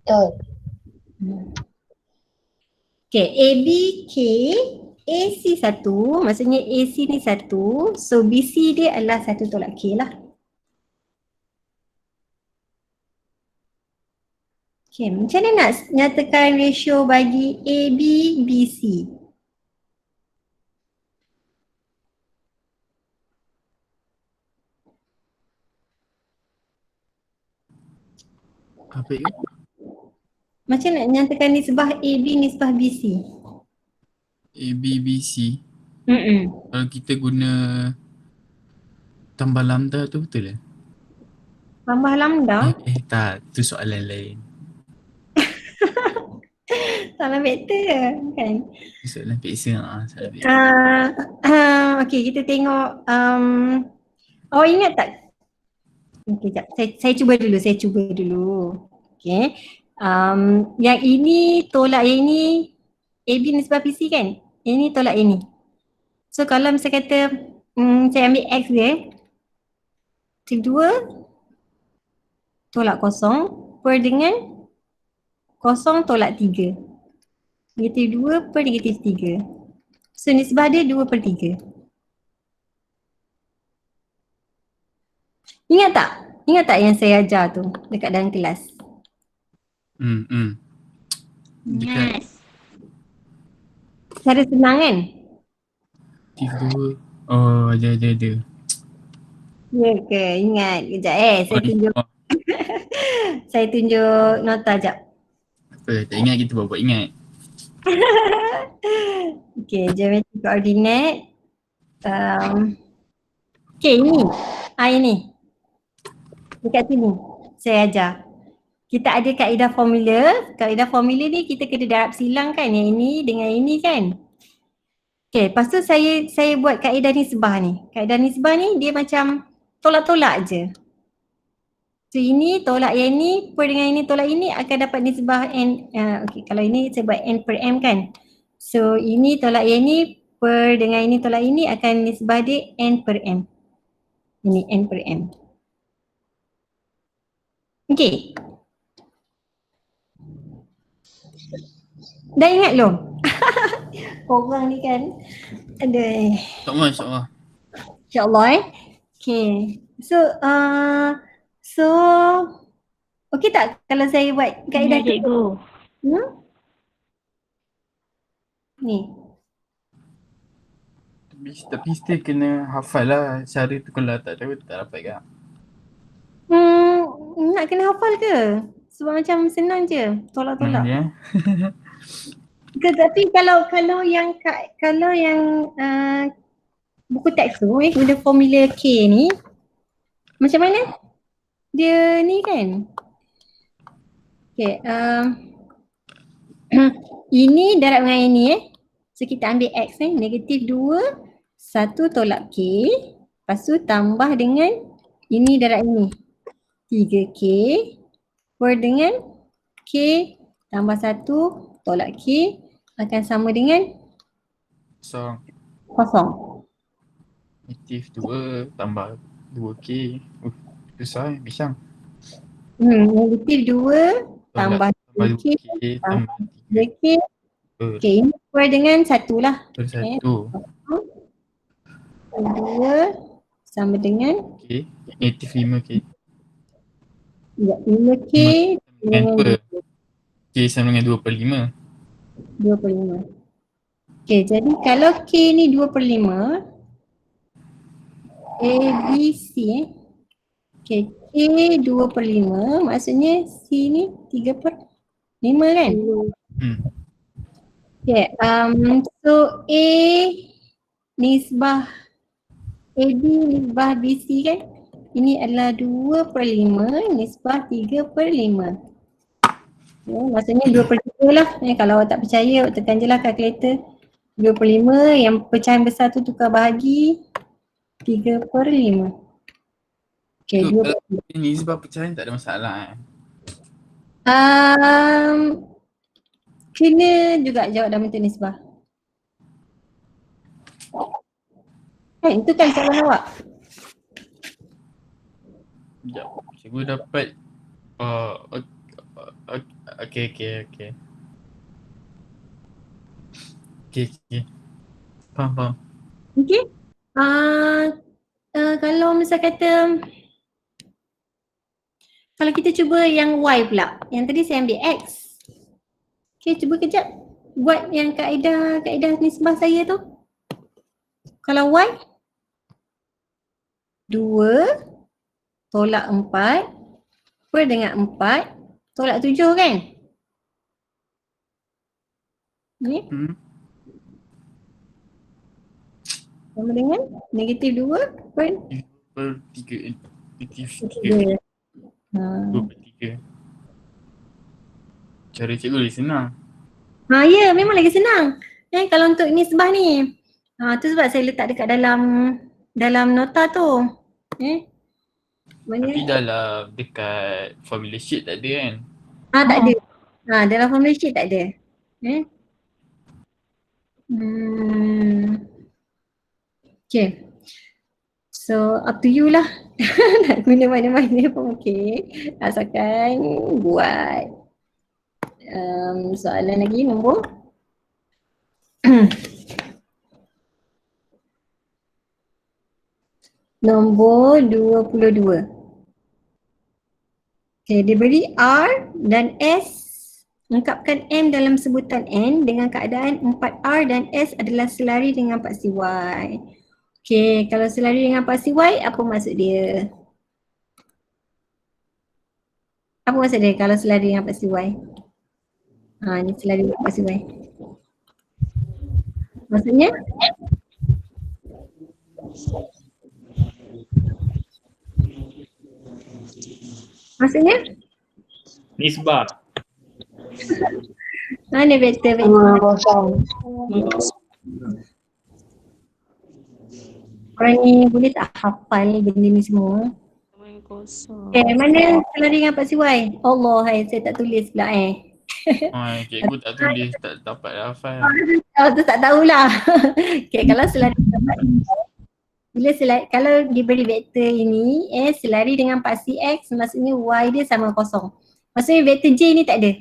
Betul. Okay, ABK, AC 1 maksudnya AC ni 1, so BC dia adalah 1 tolak K lah. Okay, macam mana nak nyatakan ratio bagi AB, BC? Apa itu? Macam nak nyatakan nisbah AB, nisbah BC? ABBC. Mm-mm. Kalau kita guna tambah lambda tu betul ke? Tambah lambda, Tak, tu soalan lain. salah vektor kan? Tu soalan peksa. Soalan peksa. Okay, kita tengok. Oh, ingat tak? Okay, jap. Saya cuba dulu. Okay. Yang ini tolak yang ini AB nisbah PC kan? Yang ini tolak yang ini. So kalau misalnya kata saya ambil X dia, 2 tolak 0 per dengan 0 tolak 3. Negatif 2 per negatif 3. So nisbah dia 2 per 3. Ingat tak yang saya ajar tu dekat dalam kelas? Dekat Cara senang kan? aktif 2. Oh, ada. Ya ke? Ingat. Kejap saya tunjuk nota jap. Apa, tak ingat kita buat ingat. Okay, geometri koordinat. Okay, ini. Ini. Dekat sini. Saya ajar. Kita ada kaedah formula. Kaedah formula ni kita kena darab silang kan? Yang ini dengan ini kan? Okay, lepas tu saya buat kaedah nisbah ni. Kaedah nisbah ni dia macam tolak-tolak je. So ini tolak yang ni per dengan ini tolak ini akan dapat nisbah n. Okay, kalau ini saya buat n per m kan. So ini tolak yang ni per dengan ini tolak ini akan nisbah dia n per m. Ini n per m. Okay. Dah ingat belum? Korang ni kan ada InsyaAllah. InsyaAllah Okay. So okey tak kalau saya buat kaedah cikgu. Ni. Tapi still kena hafal lah cara tu, kalau tak tahu tak dapat kan. Nak kena hafal ke? Sebab macam senang je, tolak-tolak. Ya. Tapi kalau yang buku teks tu guna formula K ni macam mana? Dia ni kan. Okay, ini darab dengan ini So kita ambil X ni, negatif 2, 1 tolak K. Lepas tu tambah dengan ini darab ini. 3K per dengan K tambah 1 tolak K akan sama dengan Kosong. kosong. Negatif 2 tambah 2K. Susah pisang. Negatif 2 tambah 2K 2K tambah 3K. 3 K ini per dengan 1 lah. per 1. 2 sama dengan K. Negatif 5K. 5K Dengan dengan 2. K sama dengan 2 per 5. 2 per 5. Okay, jadi kalau K ni 2 per 5, A, B, C okay, K 2 per 5 maksudnya C ni 3 per 5 kan? Okay, so A nisbah AB nisbah BC kan? Ini adalah 2 per 5 nisbah 3 per 5. Maksudnya 2 per 3 lah. Kalau tak percaya, tekan je lah kalkulator. 2 per 5, yang pecahan besar tu tukar bahagi 3 per 5. Okay, 2 per 5. Ini sebab pecahan tak ada masalah Kena juga jawab dalam bentuk nisbah. Itu kan soalan awak. Sekejap. Cikgu dapat okay. Okay. Faham. Okay. Kalau misal kata kalau kita cuba yang Y pula, yang tadi saya ambil X. Okay, cuba kejap buat yang kaedah nisbah saya tu. Kalau Y 2 tolak 4 per dengan 4 tolak 7 kan? Ni sama dengan negatif 2 per 3. Negatif 3. 2 per 3. Cara cikgu lagi senang. Ya, memang lagi senang. Kalau untuk nisbah ni. Tu sebab saya letak dekat dalam nota tu. Tapi dalam dekat formula sheet tak ada kan? Tak ada. Dalam formula sheet tak ada. Okay. So up to you lah. Nak guna mana-mana pun okey. Asalkan buat. Soalan lagi nombor nombor 22. Okay, diberi R dan S. Ungkapkan M dalam sebutan N dengan keadaan 4R dan S adalah selari dengan paksi Y. Okay, kalau selari dengan paksi Y, apa maksud dia? Apa maksud dia kalau selari dengan paksi Y? Ni selari dengan paksi Y. Maksudnya? Maksudnya? Nisbah. Mana vektor? Kosong. Orang ni boleh tak hafal benda ni semua? Kosong. Mana selari dengan paksi Y? Allah, saya tak tulis pula Cikgu tak tulis, tak dapat hafal. Tu tak tahulah. Okay, kalau selari dengan paksi Y, kalau diberi vektor ini, selari dengan paksi X, maksudnya Y dia sama kosong. Maksudnya vektor J ni tak ada.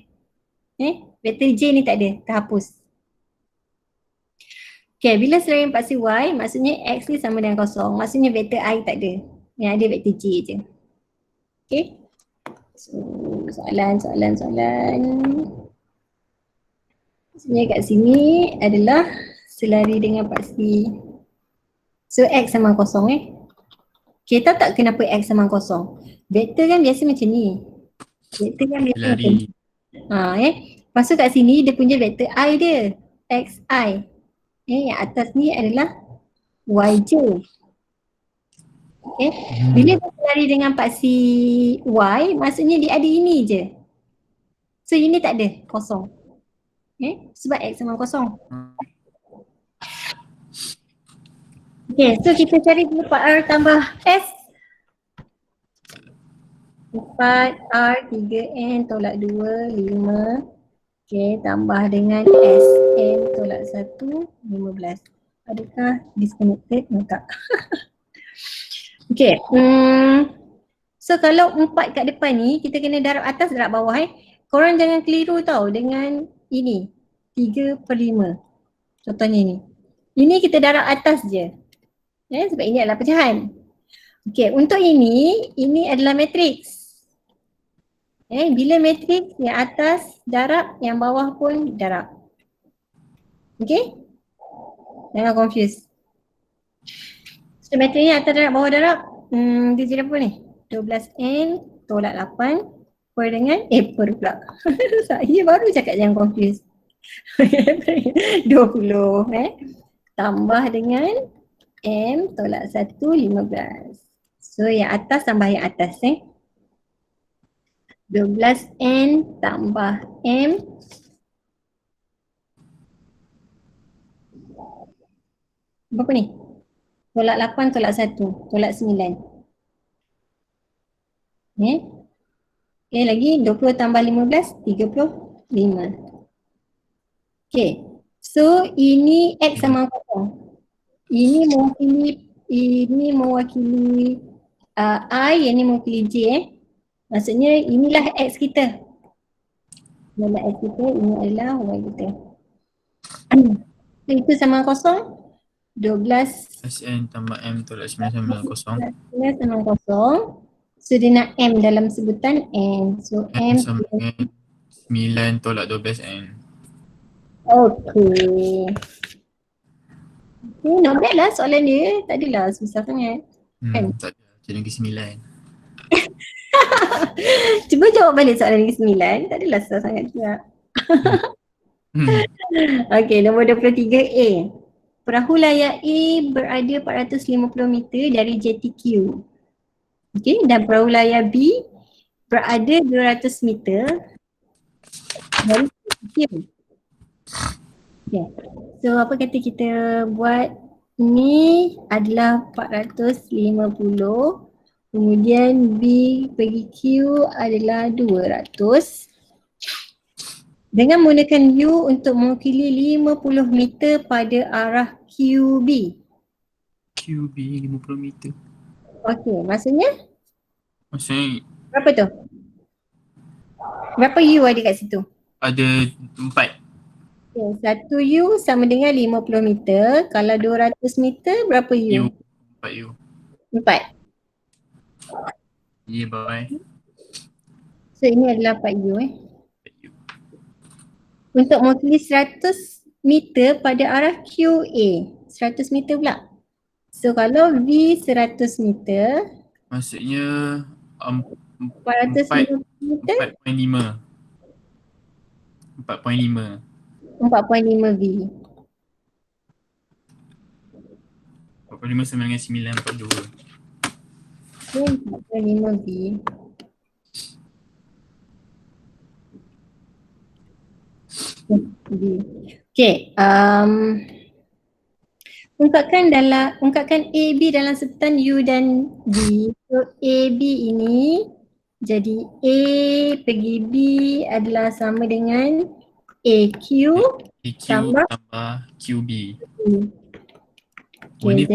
Vektor J ni tak ada, terhapus. Okay, bila selari dengan paksi Y, maksudnya X ni sama dengan kosong. Maksudnya vektor I tak ada. Yang ada vektor J je. Okay. So, soalan. Maksudnya kat sini adalah selari dengan paksi. So X sama kosong Kita tak kenapa X sama kosong. Vektor kan biasa macam ni. Vektor kan biasa macam ni. Lepas tu kat sini dia punya vektor I dia. XI. Yang atas ni adalah YJ. Bila dia selari dengan paksi Y, maksudnya dia ada ini je. So ini tak ada, kosong. Sebab X sama kosong. Okay, so kita cari dulu 4R tambah S. 4R 3N tolak 2, 5. Okay, tambah dengan SN tolak 1, 15. Adakah disconnected? Tak. Okay, so kalau 4 kat depan ni, kita kena darab atas, darab bawah Korang jangan keliru tau dengan ini, 3/5. Contohnya ni. Ini kita darab atas je. Sebab ini adalah pecahan. Okay, untuk ini adalah matriks. Bila matriks yang atas darab, yang bawah pun darab. Okay? Jangan confuse. So matriknya atas darab, bawah darab. Dia jadi apa ni? 12N tolak 8 per dengan per pula. Saya baru cakap jangan confuse. 20 tambah dengan M tolak 1, 15. So yang atas tambah yang atas 12N tambah M berapa ni? Tolak 8 tolak 1 tolak 9. Okay, lagi 20 tambah 15, 35. Okay, so ini X sama kosong. Ini mewakili I, yang ni mewakili J Maksudnya inilah X kita. Inilah X kita, ini adalah Y kita. So itu sama kosong. 12 SN tambah M tolak 9 sama 0. 9 sama kosong. So dia nak M dalam sebutan N. So M M sama dengan 9 tolak 12 N. Okay. Okay, not bad lah soalan dia. Tak adalah susah sangat. Kan? Tak ada. Macam negeri 9. Cuba jawab balik soalan negeri 9. Tak adalah susah sangat juga. Okay, nombor 23A. Perahu layar A berada 450 meter dari JTQ. Okay, dan perahu layar B berada 200 meter dari JTQ. Okay. So apa kata kita buat ni adalah 450, kemudian B bagi Q adalah 200. Dengan menggunakan U untuk mewakili 50 meter pada arah QB. QB 50 meter. Okey, maksudnya Maksudnya berapa tu? Berapa U ada kat situ? ada 4. Okay, satu U sama dengan 50 meter. Kalau 200 meter berapa U? 4 U. 4. Yeah, bye. So ini adalah 4 U 4 U. Untuk mewakili 100 meter pada arah QA. 100 meter pula. So kalau V 100 meter, Maksudnya 450 meter, 4.5. 4.5. 4.5 V. 4.5 sama dengan 9.42. So 4.5 V. Okay, ungkapkan AB dalam sebutan U dan B. So AB ini jadi A pergi B adalah sama dengan AQ AQ tambah tambah QB. Okay, Ni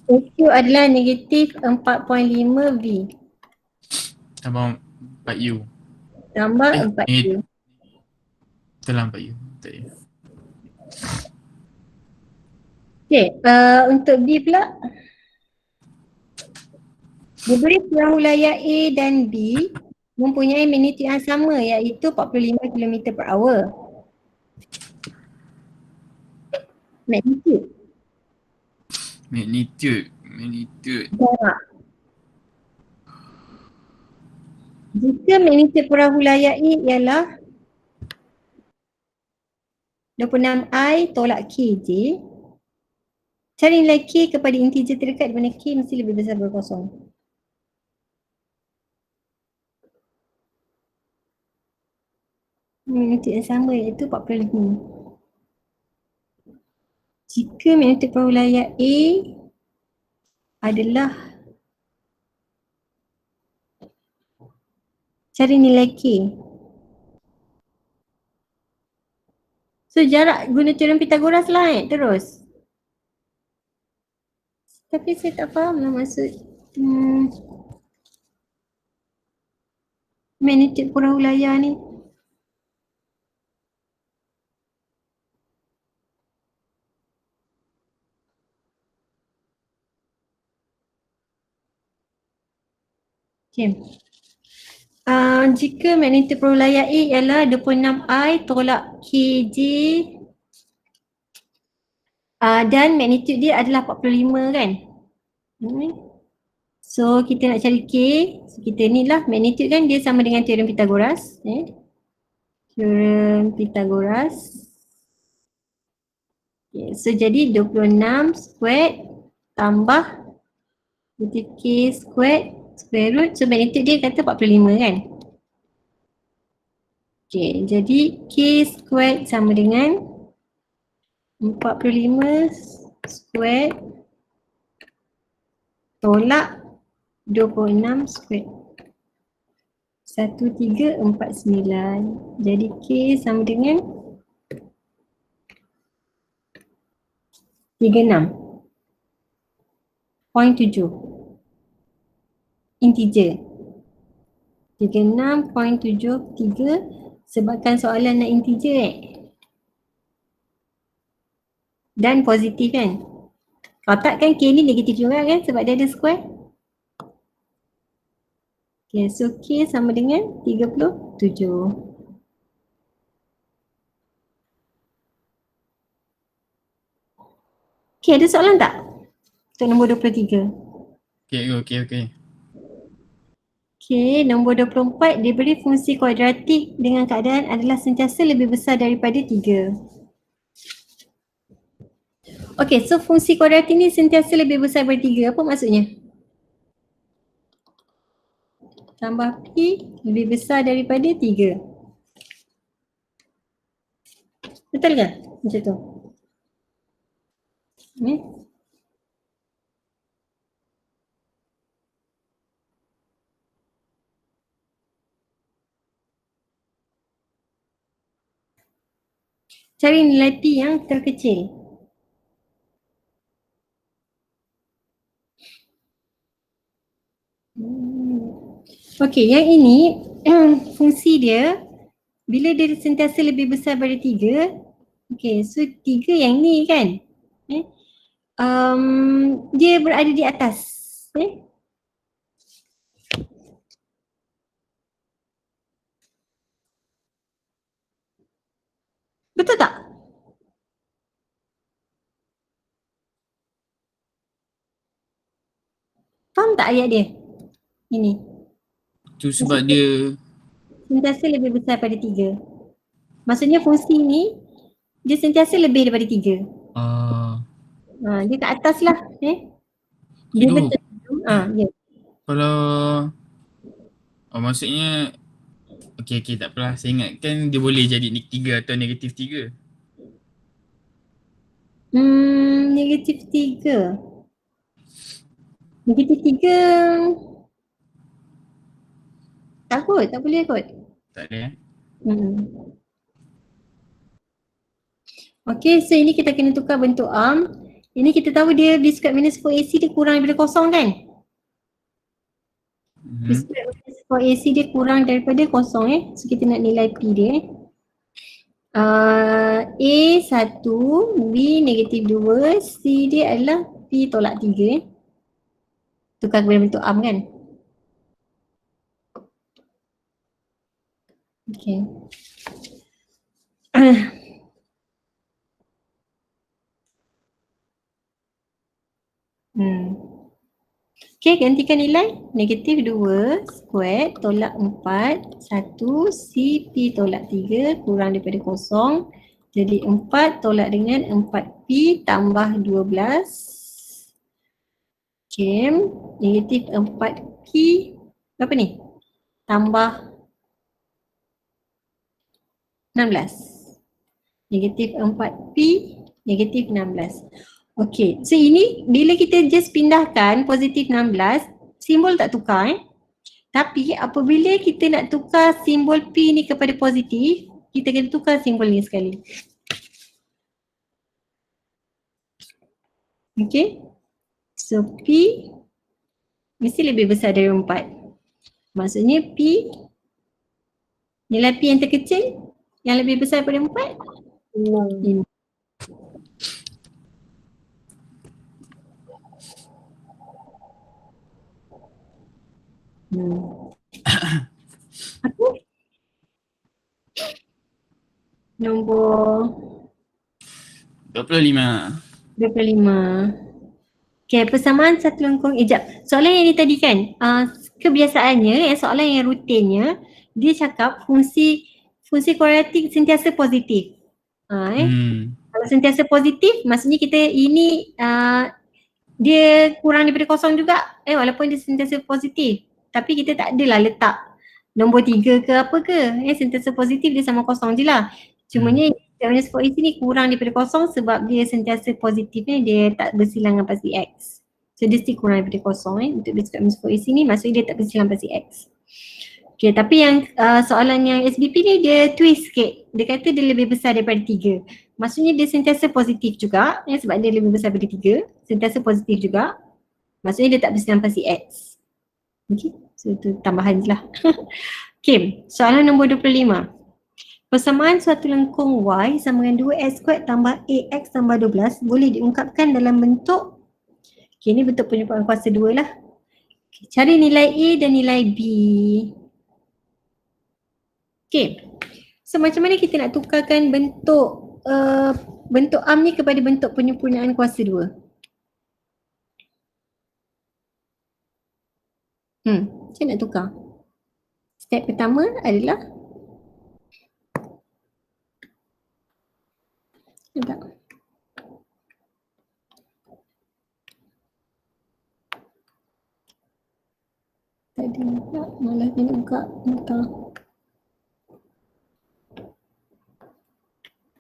AQ adalah negatif 4.5 V tambah 4U. tambah 4U. Telah 4U. Tak ya. Okay, untuk B pula, diberi perahu layar A dan B mempunyai magnitude yang sama iaitu 45 km per hour. Magnitude. Jarak. Jika magnitude perahu layar A ialah 26I tolak KJ, cari nilai K kepada integer terdekat di mana K mesti lebih besar daripada kosong. Magnitude yang sama iaitu 45. Jika magnetik perahu layar A adalah, cari nilai K. So jarak guna teorem Pythagoras lah terus. Tapi saya tak faham lah maksud magnetik perahu layar ni. Okay. Jika magnetik perahu layar A ialah 26I tolak KJ dan magnitude dia adalah 45 kan. So kita nak cari K, so kita ni lah magnitude kan dia sama dengan teorem Pythagoras. Teorem Pythagoras. Okay, so jadi 26 squared tambah K squared square root, so magnitude dia kata 45 kan. Okay, jadi K squared sama dengan 45 squared tolak 26 squared. 1349. Jadi K sama dengan 36.7 integer. 36.73 sebabkan soalan nak integer dan positif kan. Kalau tak kan K ni negatif juga kan sebab dia ada square. Okay, so K sama dengan 37. Okay, ada soalan tak? Untuk nombor 23. Okay. Okay, nombor 24 diberi fungsi kuadratik dengan keadaan adalah sentiasa lebih besar daripada 3. Okay, so fungsi kuadratik ni sentiasa lebih besar daripada 3. Apa maksudnya? Tambah P lebih besar daripada 3. Betul ke? Macam tu. Cari nilai P yang terkecil. Okey, yang ini fungsi dia bila dia sentiasa lebih besar daripada 3. Okey, so 3 yang ni kan. Dia berada di atas. Betul tak? Faham tak ayat dia? Ini. Tu sebab dia Sentiasa lebih besar daripada 3. Maksudnya fungsi ni dia sentiasa lebih daripada 3. Dia kat atas lah. Dia Hidup. betul. Ya. Kalau maksudnya okay, tak apalah. Saya ingatkan dia boleh jadi 3 atau negatif 3. Negatif 3. Negatif 3 tak kot, tak boleh kot. Tak ada Okay, so ini kita kena tukar bentuk arm. Ini kita tahu dia B squared minus 4AC dia kurang daripada kosong kan? B squared minus 4AC dia kurang daripada kosong So kita nak nilai P dia A 1, B negatif 2, C dia adalah P tolak 3 Tukar kepada bentuk arm kan? Okay. Okay, gantikan nilai negatif 2 squared tolak 4 1 C P tolak 3 kurang daripada kosong. Jadi 4 tolak dengan 4P tambah 12. Okay, negatif 4P berapa ni? Tambah 16. Negatif 4P Negatif 16. Okey, so ini bila kita just pindahkan positif 16, simbol tak tukar Tapi apabila kita nak tukar simbol P ni kepada positif, kita kena tukar simbol ni sekali. Okay. So P mesti lebih besar dari 4. Maksudnya P, nilai P yang terkecil yang lebih besar daripada 4. 6. Apa? Nombor 25. 25. Okay, persamaan satu lengkung. Jap. Soalan yang ni tadi kan, kebiasaannya, soalan yang rutinnya, dia cakap fungsi kuadratik sentiasa positif. Kalau sentiasa positif, maksudnya kita ini dia kurang daripada kosong juga. Walaupun dia sentiasa positif. Tapi kita tak adalah letak nombor 3 ke apa ke. Sentiasa positif dia sama kosong je lah. Cumanya -4 ni kurang daripada kosong sebab dia sentiasa positifnya dia tak bersilang dengan pasti X. So dia still kurang daripada kosong untuk dia cakap -4 ni maksudnya dia tak bersilang pasti X. Okay, tapi yang soalan yang SBP ni dia twist sikit. Dia kata dia lebih besar daripada 3. Maksudnya dia sentiasa positif juga sebab dia lebih besar daripada 3. Sentiasa positif juga. Maksudnya dia tak bersilang pasti X. Okay, so itu tambahan je lah. Okay, soalan nombor 25. Persamaan suatu lengkung Y sama dengan 2x² tambah ax tambah 12 boleh diungkapkan dalam bentuk, okay, ni bentuk penyempurnaan kuasa 2 lah. Okay, cari nilai A dan nilai B. Okay, so macam mana kita nak tukarkan bentuk bentuk am ni kepada bentuk penyempurnaan kuasa 2? Macam nak tukar? Step pertama adalah tak. Tadi nak malas nak buka entah.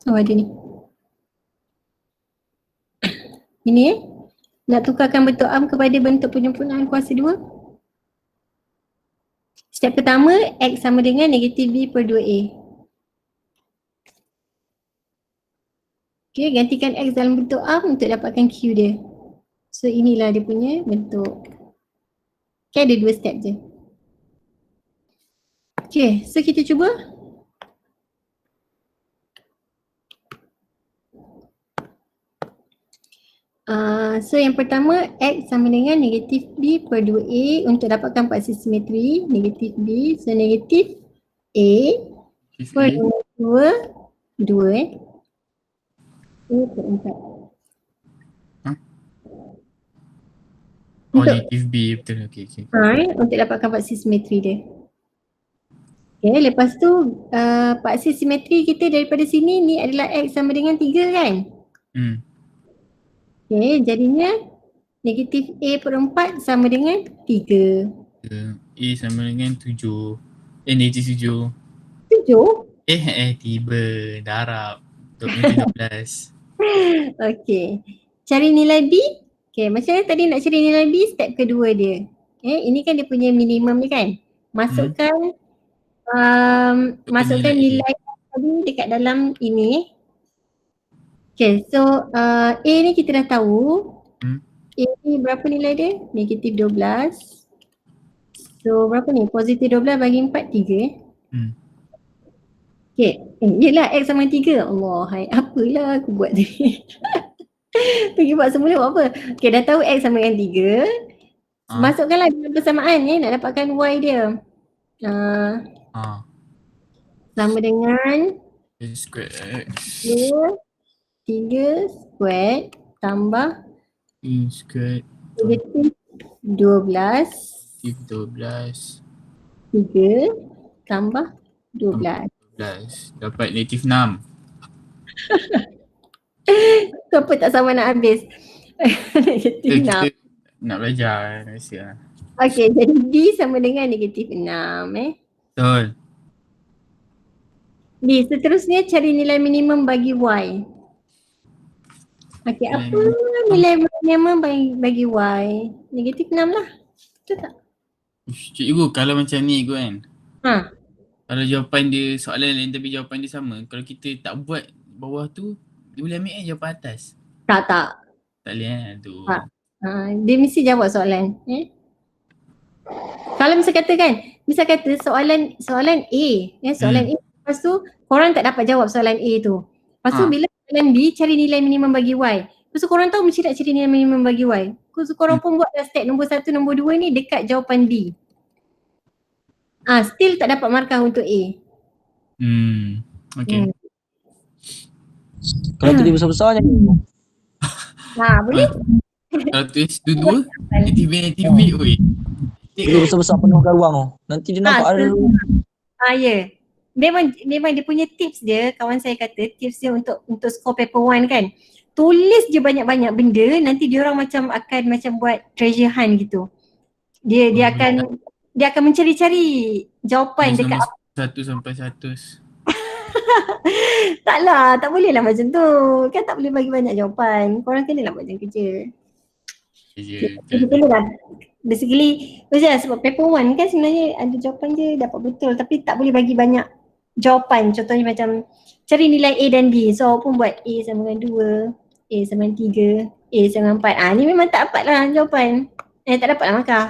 Oh ada ni. Ini nak tukarkan bentuk am kepada bentuk penyempurnaan kuasa 2. Step pertama, X sama dengan negatif B per 2A. Okay, gantikan X dalam bentuk am untuk dapatkan Q dia. So inilah dia punya bentuk. Okay, ada 2 step je. Okay, so kita cuba. So yang pertama, X sama dengan negatif B per 2A untuk dapatkan paksi simetri, negatif B, so negatif A per 2, 2 A per 4. Negatif B, betul. Okay. Untuk dapatkan paksi simetri dia. Okay, lepas tu paksi simetri kita daripada sini ni adalah X sama dengan 3 kan? Okay, jadinya negatif A per 4 sama dengan 3. A sama dengan 7. Negatif 7. 7? Tiba. Darab. 12. Okay. Cari nilai B. Okay, macam mana tadi nak cari nilai B, step kedua dia. Ini kan dia punya minimum ni kan. Masukkan masukkan nilai tadi dekat dalam ini. Okay, so A ni kita dah tahu. A ni berapa nilai dia? Negatif 12. So berapa ni? Positif 12 bagi 4, 3. Okay, yelah X sama 3. Allah, apalah aku buat tadi. Pergi buat semula buat apa? Okay, dah tahu X sama dengan 3. Masukkanlah dalam persamaan ni nak dapatkan Y dia. Sama dengan square X 3 square tambah square negatif 12 3 tambah 12. Dapat negatif 6. Apa tak sama nak habis? Negatif 6. Kita nak belajar rasa. Okay, jadi D sama dengan negatif 6 Betul. B, seterusnya cari nilai minimum bagi Y. Okey, apa Nilai nilai minimum bagi Y? Negatif 6 lah. Betul tak? Cikgu kalau macam ni kot kan, Ha. kalau jawapan dia soalan lain tapi jawapan dia sama, kalau kita tak buat bawah tu, dia boleh ambil jawapan atas. Tak. Tak boleh tu. Tak. Dia mesti jawab soalan. Kalau misal kata kan, misal kata soalan A, soalan A, lepas tu korang tak dapat jawab soalan A tu. Lepas tu bila soalan B cari nilai minimum bagi Y. Lepas tu korang tahu mesti nak cari nilai minimum bagi Y. Lepas tu korang pun buat step nombor 1, nombor 2 ni dekat jawapan B. Still tak dapat markah untuk A. Okay. Kalau tulis besar-besarnya. Boleh. Kalau tulis dua-dua, negatif oi. Tulis besar-besar penuhkan ruang tu. Nanti dia nampak ada. Ya. Memang dia punya tips dia, kawan saya kata tips dia untuk score paper 1 kan. Tulis je banyak-banyak benda, nanti dia orang akan buat treasure hunt gitu. Dia akan mencari-cari jawapan dekat 1 sampai 100. Taklah, tak boleh lah macam tu. Kan tak boleh bagi banyak jawapan. Korang kena lah buat macam kerja. Basically, sebab paper 1 kan sebenarnya ada jawapan je dapat betul tapi tak boleh bagi banyak jawapan. Contohnya macam cari nilai A dan B. So pun buat A sama dengan 2, A sama dengan 3, A sama dengan 4. Ni memang tak dapat lah jawapan. Tak dapat lah markah.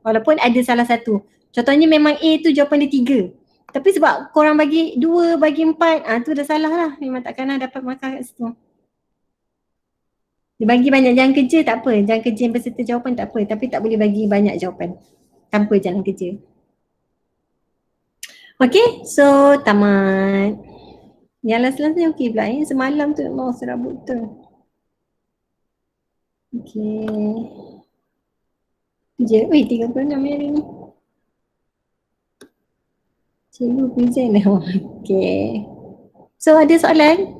Walaupun ada salah satu. Contohnya memang A tu jawapan dia 3. Tapi sebab korang bagi 2, bagi 4, tu dah salah lah. Memang takkan lah dapat markah kat situ. Dia bagi banyak jalan kerja tak apa. Jalan kerja yang berserta jawapan tak apa. Tapi tak boleh bagi banyak jawapan tanpa jalan kerja. Okay, so tamat. Yang last ni okey pula. Semalam tu mau serabut tu. Okay. Je, 36 hari ni. Cikgu present dah. Okay. So ada soalan?